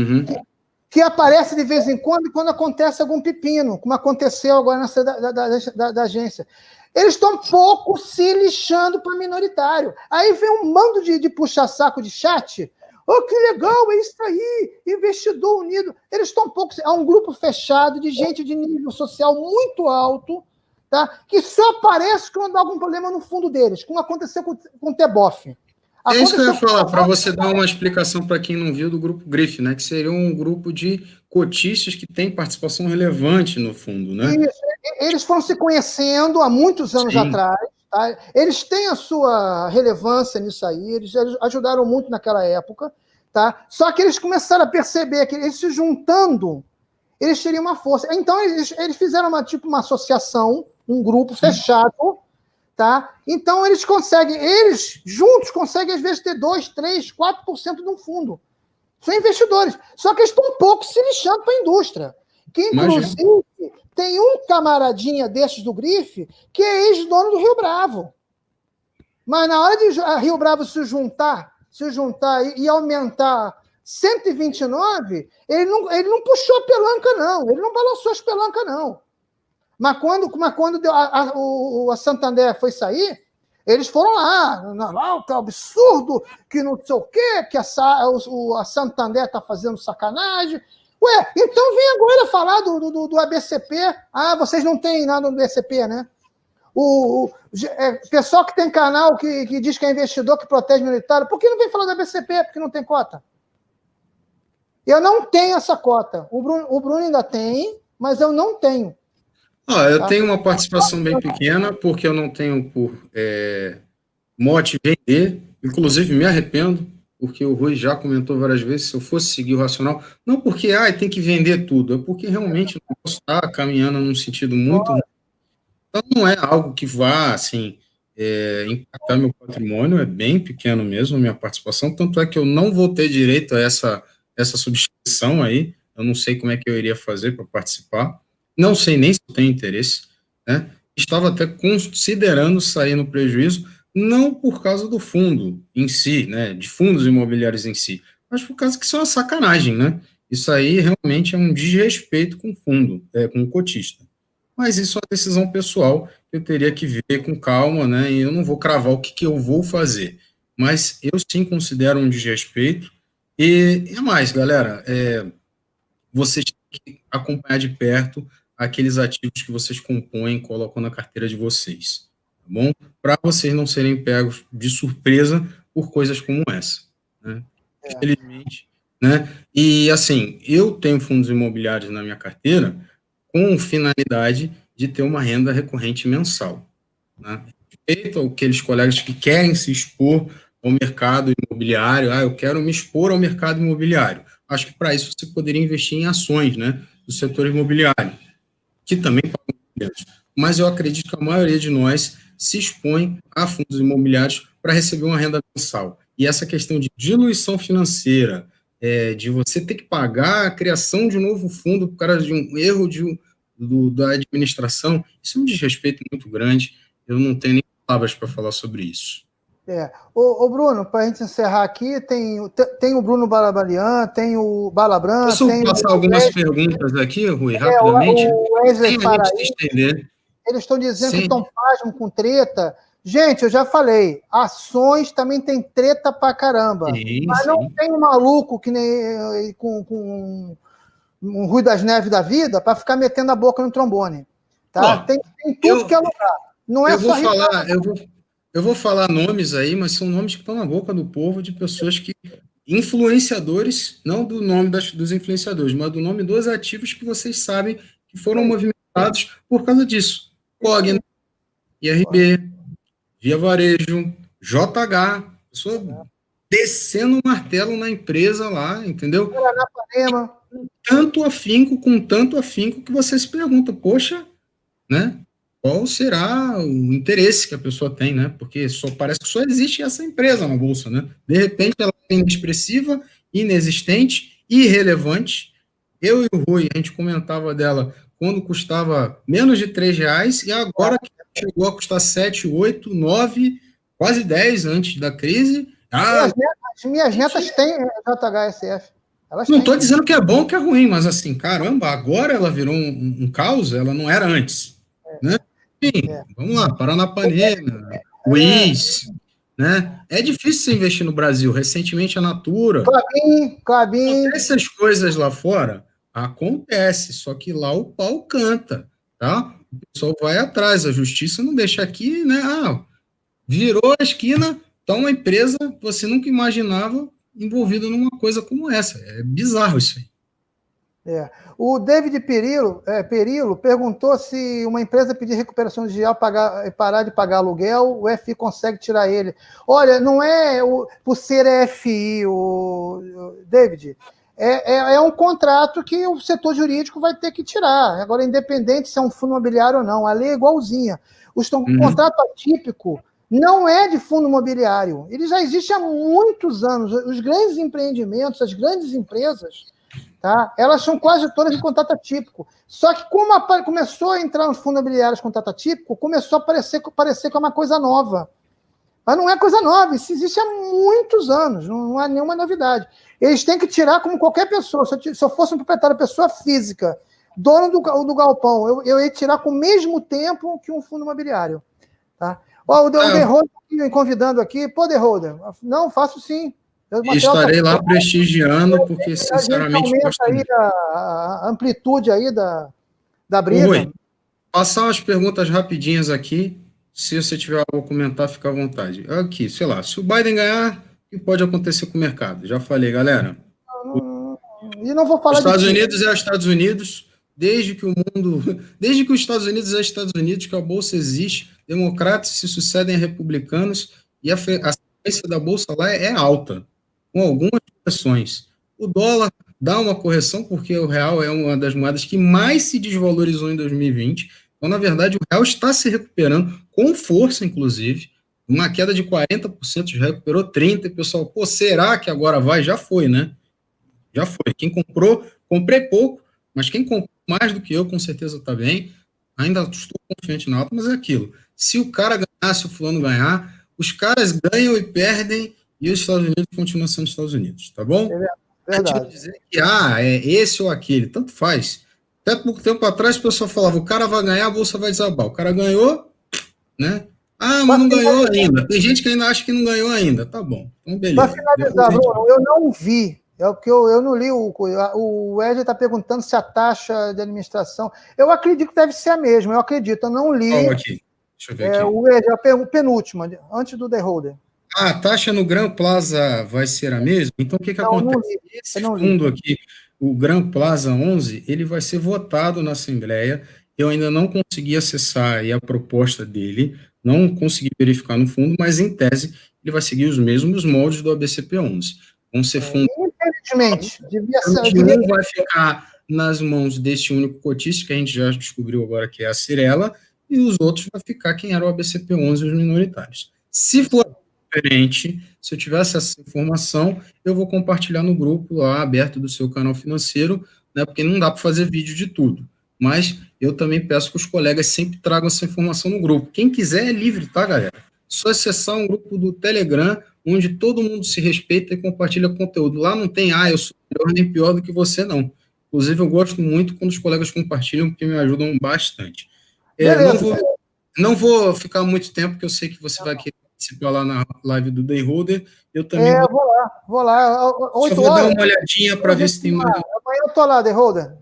Que aparece de vez em quando acontece algum pepino, como aconteceu agora nessa da agência. Eles estão pouco se lixando para minoritário. Aí vem um bando de puxa-saco de chat. Oh, que legal, é isso aí, investidor unido. Eles estão pouco... É um grupo fechado de gente de nível social muito alto, tá? Que só aparece quando há algum problema no fundo deles, como aconteceu com o Teboff. É isso que eu ia falar, para você dar uma explicação para quem não viu do grupo GRIF, né? Que seria um grupo de cotistas que tem participação relevante no fundo, né? Isso. Eles foram se conhecendo há muitos anos atrás, tá? Eles têm a sua relevância nisso aí, eles ajudaram muito naquela época, tá? Só que eles começaram a perceber que eles se juntando, eles teriam uma força. Então, eles fizeram uma associação, um grupo fechado, tá? Então, eles juntos conseguem, às vezes, ter 2%, 3%, 4% de um fundo. São investidores. Só que eles estão um pouco se lixando para a indústria. Que, inclusive, tem um camaradinha desses do GRIF que é ex-dono do Rio Bravo. Mas na hora de a Rio Bravo se juntar e aumentar 129, ele não puxou a pelanca, não. Ele não balançou as pelancas, não. Mas quando a Santander foi sair, eles foram lá, que absurdo, que não sei o quê, que a Santander está fazendo sacanagem. Ué, então vem agora falar do ABCP. Ah, vocês não têm nada no ABCP, né? O pessoal que tem canal que diz que é investidor, que protege minoritário, por que não vem falar do ABCP? Porque não tem cota. Eu não tenho essa cota. O Bruno ainda tem, mas eu não tenho. Eu tenho uma participação bem pequena, porque eu não tenho por mote vender. Inclusive, me arrependo, porque o Rui já comentou várias vezes, se eu fosse seguir o racional, não porque tem que vender tudo, é porque realmente eu posso estar caminhando num sentido muito... Então, não é algo que vá, assim, impactar meu patrimônio, é bem pequeno mesmo a minha participação, tanto é que eu não vou ter direito a essa subscrição aí, eu não sei como é que eu iria fazer para participar, não sei nem se eu tenho interesse, né? Estava até considerando sair no prejuízo, não por causa do fundo em si, né, de fundos imobiliários em si, mas por causa que isso é uma sacanagem, né? Isso aí realmente é um desrespeito com o fundo, com o cotista. Mas isso é uma decisão pessoal que eu teria que ver com calma, né? E eu não vou cravar o que eu vou fazer. Mas eu sim considero um desrespeito. E mais, galera, vocês têm que acompanhar de perto aqueles ativos que vocês compõem e colocam na carteira de vocês, tá bom? Para vocês não serem pegos de surpresa por coisas como essa, né? Infelizmente, né? E assim, eu tenho fundos imobiliários na minha carteira com finalidade de ter uma renda recorrente mensal, né? Respeito àqueles colegas que querem se expor ao mercado imobiliário, eu quero me expor ao mercado imobiliário. Acho que para isso você poderia investir em ações, né, do setor imobiliário, que também pagam dividendos. Mas eu acredito que a maioria de nós se expõe a fundos imobiliários para receber uma renda mensal. E essa questão de diluição financeira, de você ter que pagar a criação de um novo fundo por causa de um erro da administração, isso é um desrespeito muito grande. Eu não tenho nem palavras para falar sobre isso. Ô Bruno, para a gente encerrar aqui, tem o Bruno Balabalian, tem o Balabran. Posso passar algumas perguntas aqui, Rui, rapidamente? O Wesley Paraíso, eles estão dizendo que estão pasmos com treta. Gente, eu já falei, ações também tem treta pra caramba. Mas não tem um maluco que nem com um Rui das Neves da vida para ficar metendo a boca no trombone. Tá? Tem tudo que é lugar. Não é só eu vou falar nomes aí, mas são nomes que estão na boca do povo, de pessoas que... influenciadores, não do nome dos influenciadores, mas do nome dos ativos que vocês sabem que foram movimentados por causa disso. Cogna, IRB, Via Varejo, JH, pessoa descendo o martelo na empresa lá, entendeu? Com tanto afinco que você se pergunta, poxa, né? Qual será o interesse que a pessoa tem, né? Porque parece que só existe essa empresa na Bolsa, né? De repente ela é inexpressiva, inexistente, irrelevante. Eu e o Rui, a gente comentava dela quando custava menos de R$3, e agora que chegou a custar 7, 8, 9, quase 10 antes da crise. As minhas netas têm JHSF. Não estou dizendo que é bom ou que é ruim, mas assim, caramba, agora ela virou um caos, ela não era antes, né? Enfim, vamos lá, Paranapanema, Wiz, né? É difícil você investir no Brasil. Recentemente a Natura. Clabin. Essas coisas lá fora acontece, só que lá o pau canta, tá? O pessoal vai atrás, a justiça não deixa aqui, né? Virou a esquina, tá uma empresa que você nunca imaginava envolvida numa coisa como essa. É bizarro isso aí. O David Perillo perguntou se uma empresa pedir recuperação judicial parar de pagar aluguel, o FI consegue tirar ele. Olha, não é por ser FI, David, é um contrato que o setor jurídico vai ter que tirar. Agora, independente se é um fundo imobiliário ou não, a lei é igualzinha. O contrato atípico não é de fundo imobiliário. Ele já existe há muitos anos. Os grandes empreendimentos, as grandes empresas, tá? Elas são quase todas de contrato atípico. Só que como começou a entrar nos fundos imobiliários de contrato atípico, começou a parecer que é uma coisa nova. Mas não é coisa nova, isso existe há muitos anos, não há nenhuma novidade. Eles têm que tirar como qualquer pessoa. Se eu fosse um proprietário, pessoa física, dono do galpão, eu ia tirar com o mesmo tempo que um fundo imobiliário. Tá? O The Holder me convidando aqui. Pô, The Holder, não, faço sim. Estarei lá prestigiando, porque, sinceramente, gosto aí a amplitude aí da briga. Rui, passar umas perguntas rapidinhas aqui. Se você tiver algo a comentar, fica à vontade. Aqui, sei lá, se o Biden ganhar, o que pode acontecer com o mercado? Já falei, galera. E não vou falar os Estados Unidos é os Estados Unidos, desde que os Estados Unidos é os Estados Unidos, que a Bolsa existe, democratas se sucedem a republicanos, e a frequência da Bolsa lá é alta, com algumas correções. O dólar dá uma correção, porque o real é uma das moedas que mais se desvalorizou em 2020. Então, na verdade, o real está se recuperando, com força, inclusive. Uma queda de 40%, já recuperou 30%. E o pessoal, será que agora vai? Já foi, né? Já foi. Quem comprou, comprei pouco, mas quem comprou mais do que eu, com certeza está bem. Ainda estou confiante na alta, mas é aquilo. Se o cara ganhar, se o fulano ganhar, os caras ganham e perdem e os Estados Unidos continuam sendo Estados Unidos, tá bom? A gente não dizer que, é esse ou aquele, tanto faz. Até pouco tempo atrás, o pessoal falava, o cara vai ganhar, a bolsa vai desabar. O cara ganhou, né? Mas não ganhou ainda. Tem gente que ainda acha que não ganhou ainda. Tá bom, então beleza. Para finalizar, Bruno, eu não vi, porque eu não li, o Ed está perguntando se a taxa de administração, eu acredito que deve ser a mesma, eu não li. Aqui. Deixa eu ver aqui. O Ed, a penúltima, antes do The Holder. A taxa no Gran Plaza vai ser a mesma? Então, o que acontece? Esse fundo aqui, o Gran Plaza 11, ele vai ser votado na Assembleia. Eu ainda não consegui acessar aí a proposta dele, não consegui verificar no fundo, mas, em tese, ele vai seguir os mesmos moldes do ABCP 11. Vão ser fundos... Infelizmente, um vai ficar nas mãos desse único cotista, que a gente já descobriu agora que é a Cirela, e os outros vai ficar quem era o ABCP 11 e os minoritários. Se for diferente, se eu tivesse essa informação, eu vou compartilhar no grupo lá, aberto do seu canal financeiro, né, porque não dá para fazer vídeo de tudo. Mas eu também peço que os colegas sempre tragam essa informação no grupo. Quem quiser é livre, tá, galera? Só acessar um grupo do Telegram, onde todo mundo se respeita e compartilha conteúdo. Lá não tem, eu sou melhor nem pior do que você, não. Inclusive, eu gosto muito quando os colegas compartilham, porque me ajudam bastante. Não vou ficar muito tempo, porque eu sei que você vai querer participar lá na live do Day Holder. Eu também vou lá. 8 só vou dar uma olhadinha para ver se tem mais. Amanhã eu tô lá, Day Holder.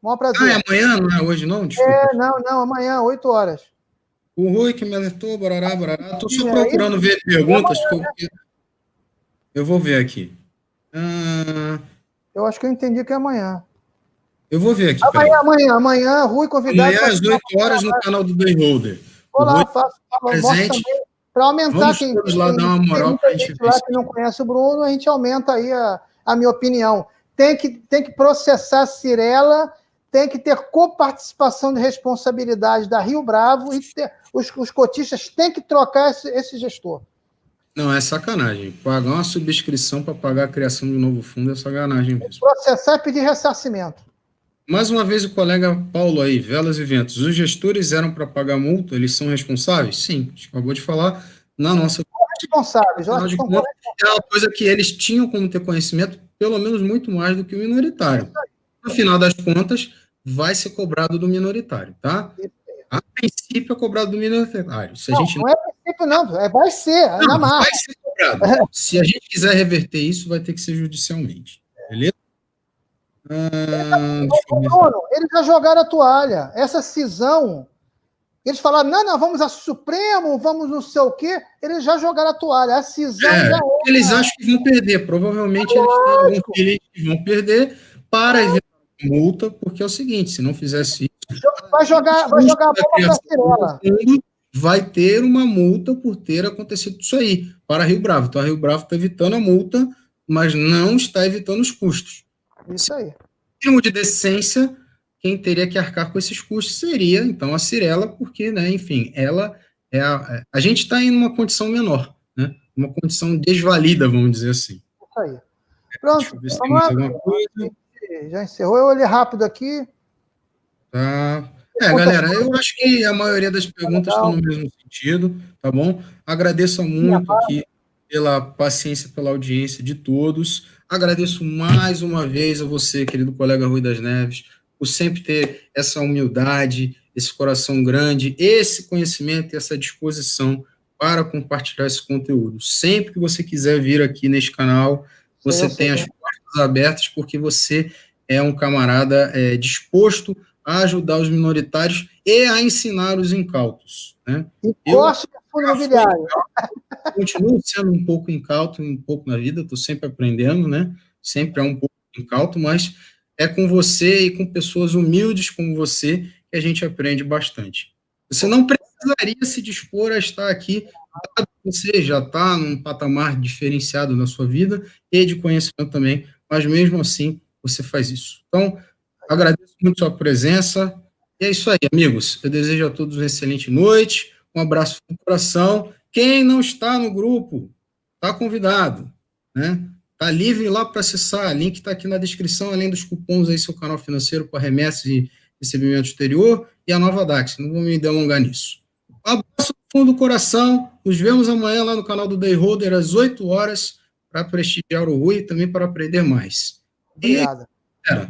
Maior prazer. É amanhã, não é hoje, não? Desculpa. Não, amanhã, 8 horas. O Rui que me alertou, barará. Estou só procurando ver perguntas, porque eu vou ver aqui. Eu acho que eu entendi que é amanhã. Eu vou ver aqui. Amanhã, Rui convidado. Amanhã às 8 horas no canal do Day Holder. Vou lá, mostro também. Para aumentar, vamos todos lá dar uma moral para a gente ver. Lá que não conhece o Bruno, a gente aumenta aí a minha opinião. Tem que processar a Cirela, tem que ter coparticipação de responsabilidade da Rio Bravo e os cotistas têm que trocar esse gestor. Não, é sacanagem. Pagar uma subscrição para pagar a criação de um novo fundo é sacanagem mesmo. Processar e pedir ressarcimento. Mais uma vez o colega Paulo aí, Velas e Ventos. Os gestores eram para pagar multa, eles são responsáveis? Sim, a gente acabou de falar na nossa... Responsáveis. É uma coisa que eles tinham como ter conhecimento, pelo menos muito mais do que o minoritário. No final das contas, vai ser cobrado do minoritário, tá? A princípio é cobrado do minoritário. Se a gente não é princípio, não. Vai ser. Vai ser cobrado. Se a gente quiser reverter isso, vai ter que ser judicialmente. Beleza? Bruno, eles já jogaram a toalha. Essa cisão, eles falaram, não, vamos a Supremo, vamos não sei o quê. Eles já jogaram a toalha. A cisão já eles acham que vão perder. Provavelmente eles têm algum filho que vão perder para evitar multa, porque é o seguinte, se não fizesse isso... Vai jogar a bola para a Cirela. Vai ter uma multa por ter acontecido isso aí, para a Rio Bravo. Então, a Rio Bravo está evitando a multa, mas não está evitando os custos. Isso aí. Em termos de decência, quem teria que arcar com esses custos seria, então, a Cirela, porque, né, enfim, ela é a gente está em uma condição menor, né, uma condição desvalida, vamos dizer assim. Isso aí. Pronto, vamos lá. Já encerrou, eu olhei rápido aqui. Tá. Galera, eu acho que a maioria das perguntas estão no mesmo sentido, tá bom? Agradeço muito aqui pela paciência, pela audiência de todos. Agradeço mais uma vez a você, querido colega Rui das Neves, por sempre ter essa humildade, esse coração grande, esse conhecimento e essa disposição para compartilhar esse conteúdo. Sempre que você quiser vir aqui neste canal, você tem as portas abertas, porque você é um camarada disposto a ajudar os minoritários e a ensinar os incautos. Né? E gosto de fundo imobiliário. Continuo sendo um pouco incauto, um pouco na vida, estou sempre aprendendo, né? Sempre é um pouco incauto, mas é com você e com pessoas humildes como você que a gente aprende bastante. Você não precisaria se dispor a estar aqui, você já está num patamar diferenciado na sua vida e de conhecimento também, mas mesmo assim você faz isso. Então, agradeço muito a sua presença. E é isso aí, amigos. Eu desejo a todos uma excelente noite, um abraço no coração. Quem não está no grupo, está convidado, né? Está livre lá para acessar. O link está aqui na descrição, além dos cupons aí, seu canal financeiro para remessas e recebimento exterior e a nova DAX. Não vou me delongar nisso. Um abraço fundo do coração, nos vemos amanhã lá no canal do Dayholder às 8 horas para prestigiar o Rui e também para aprender mais. Obrigado. E,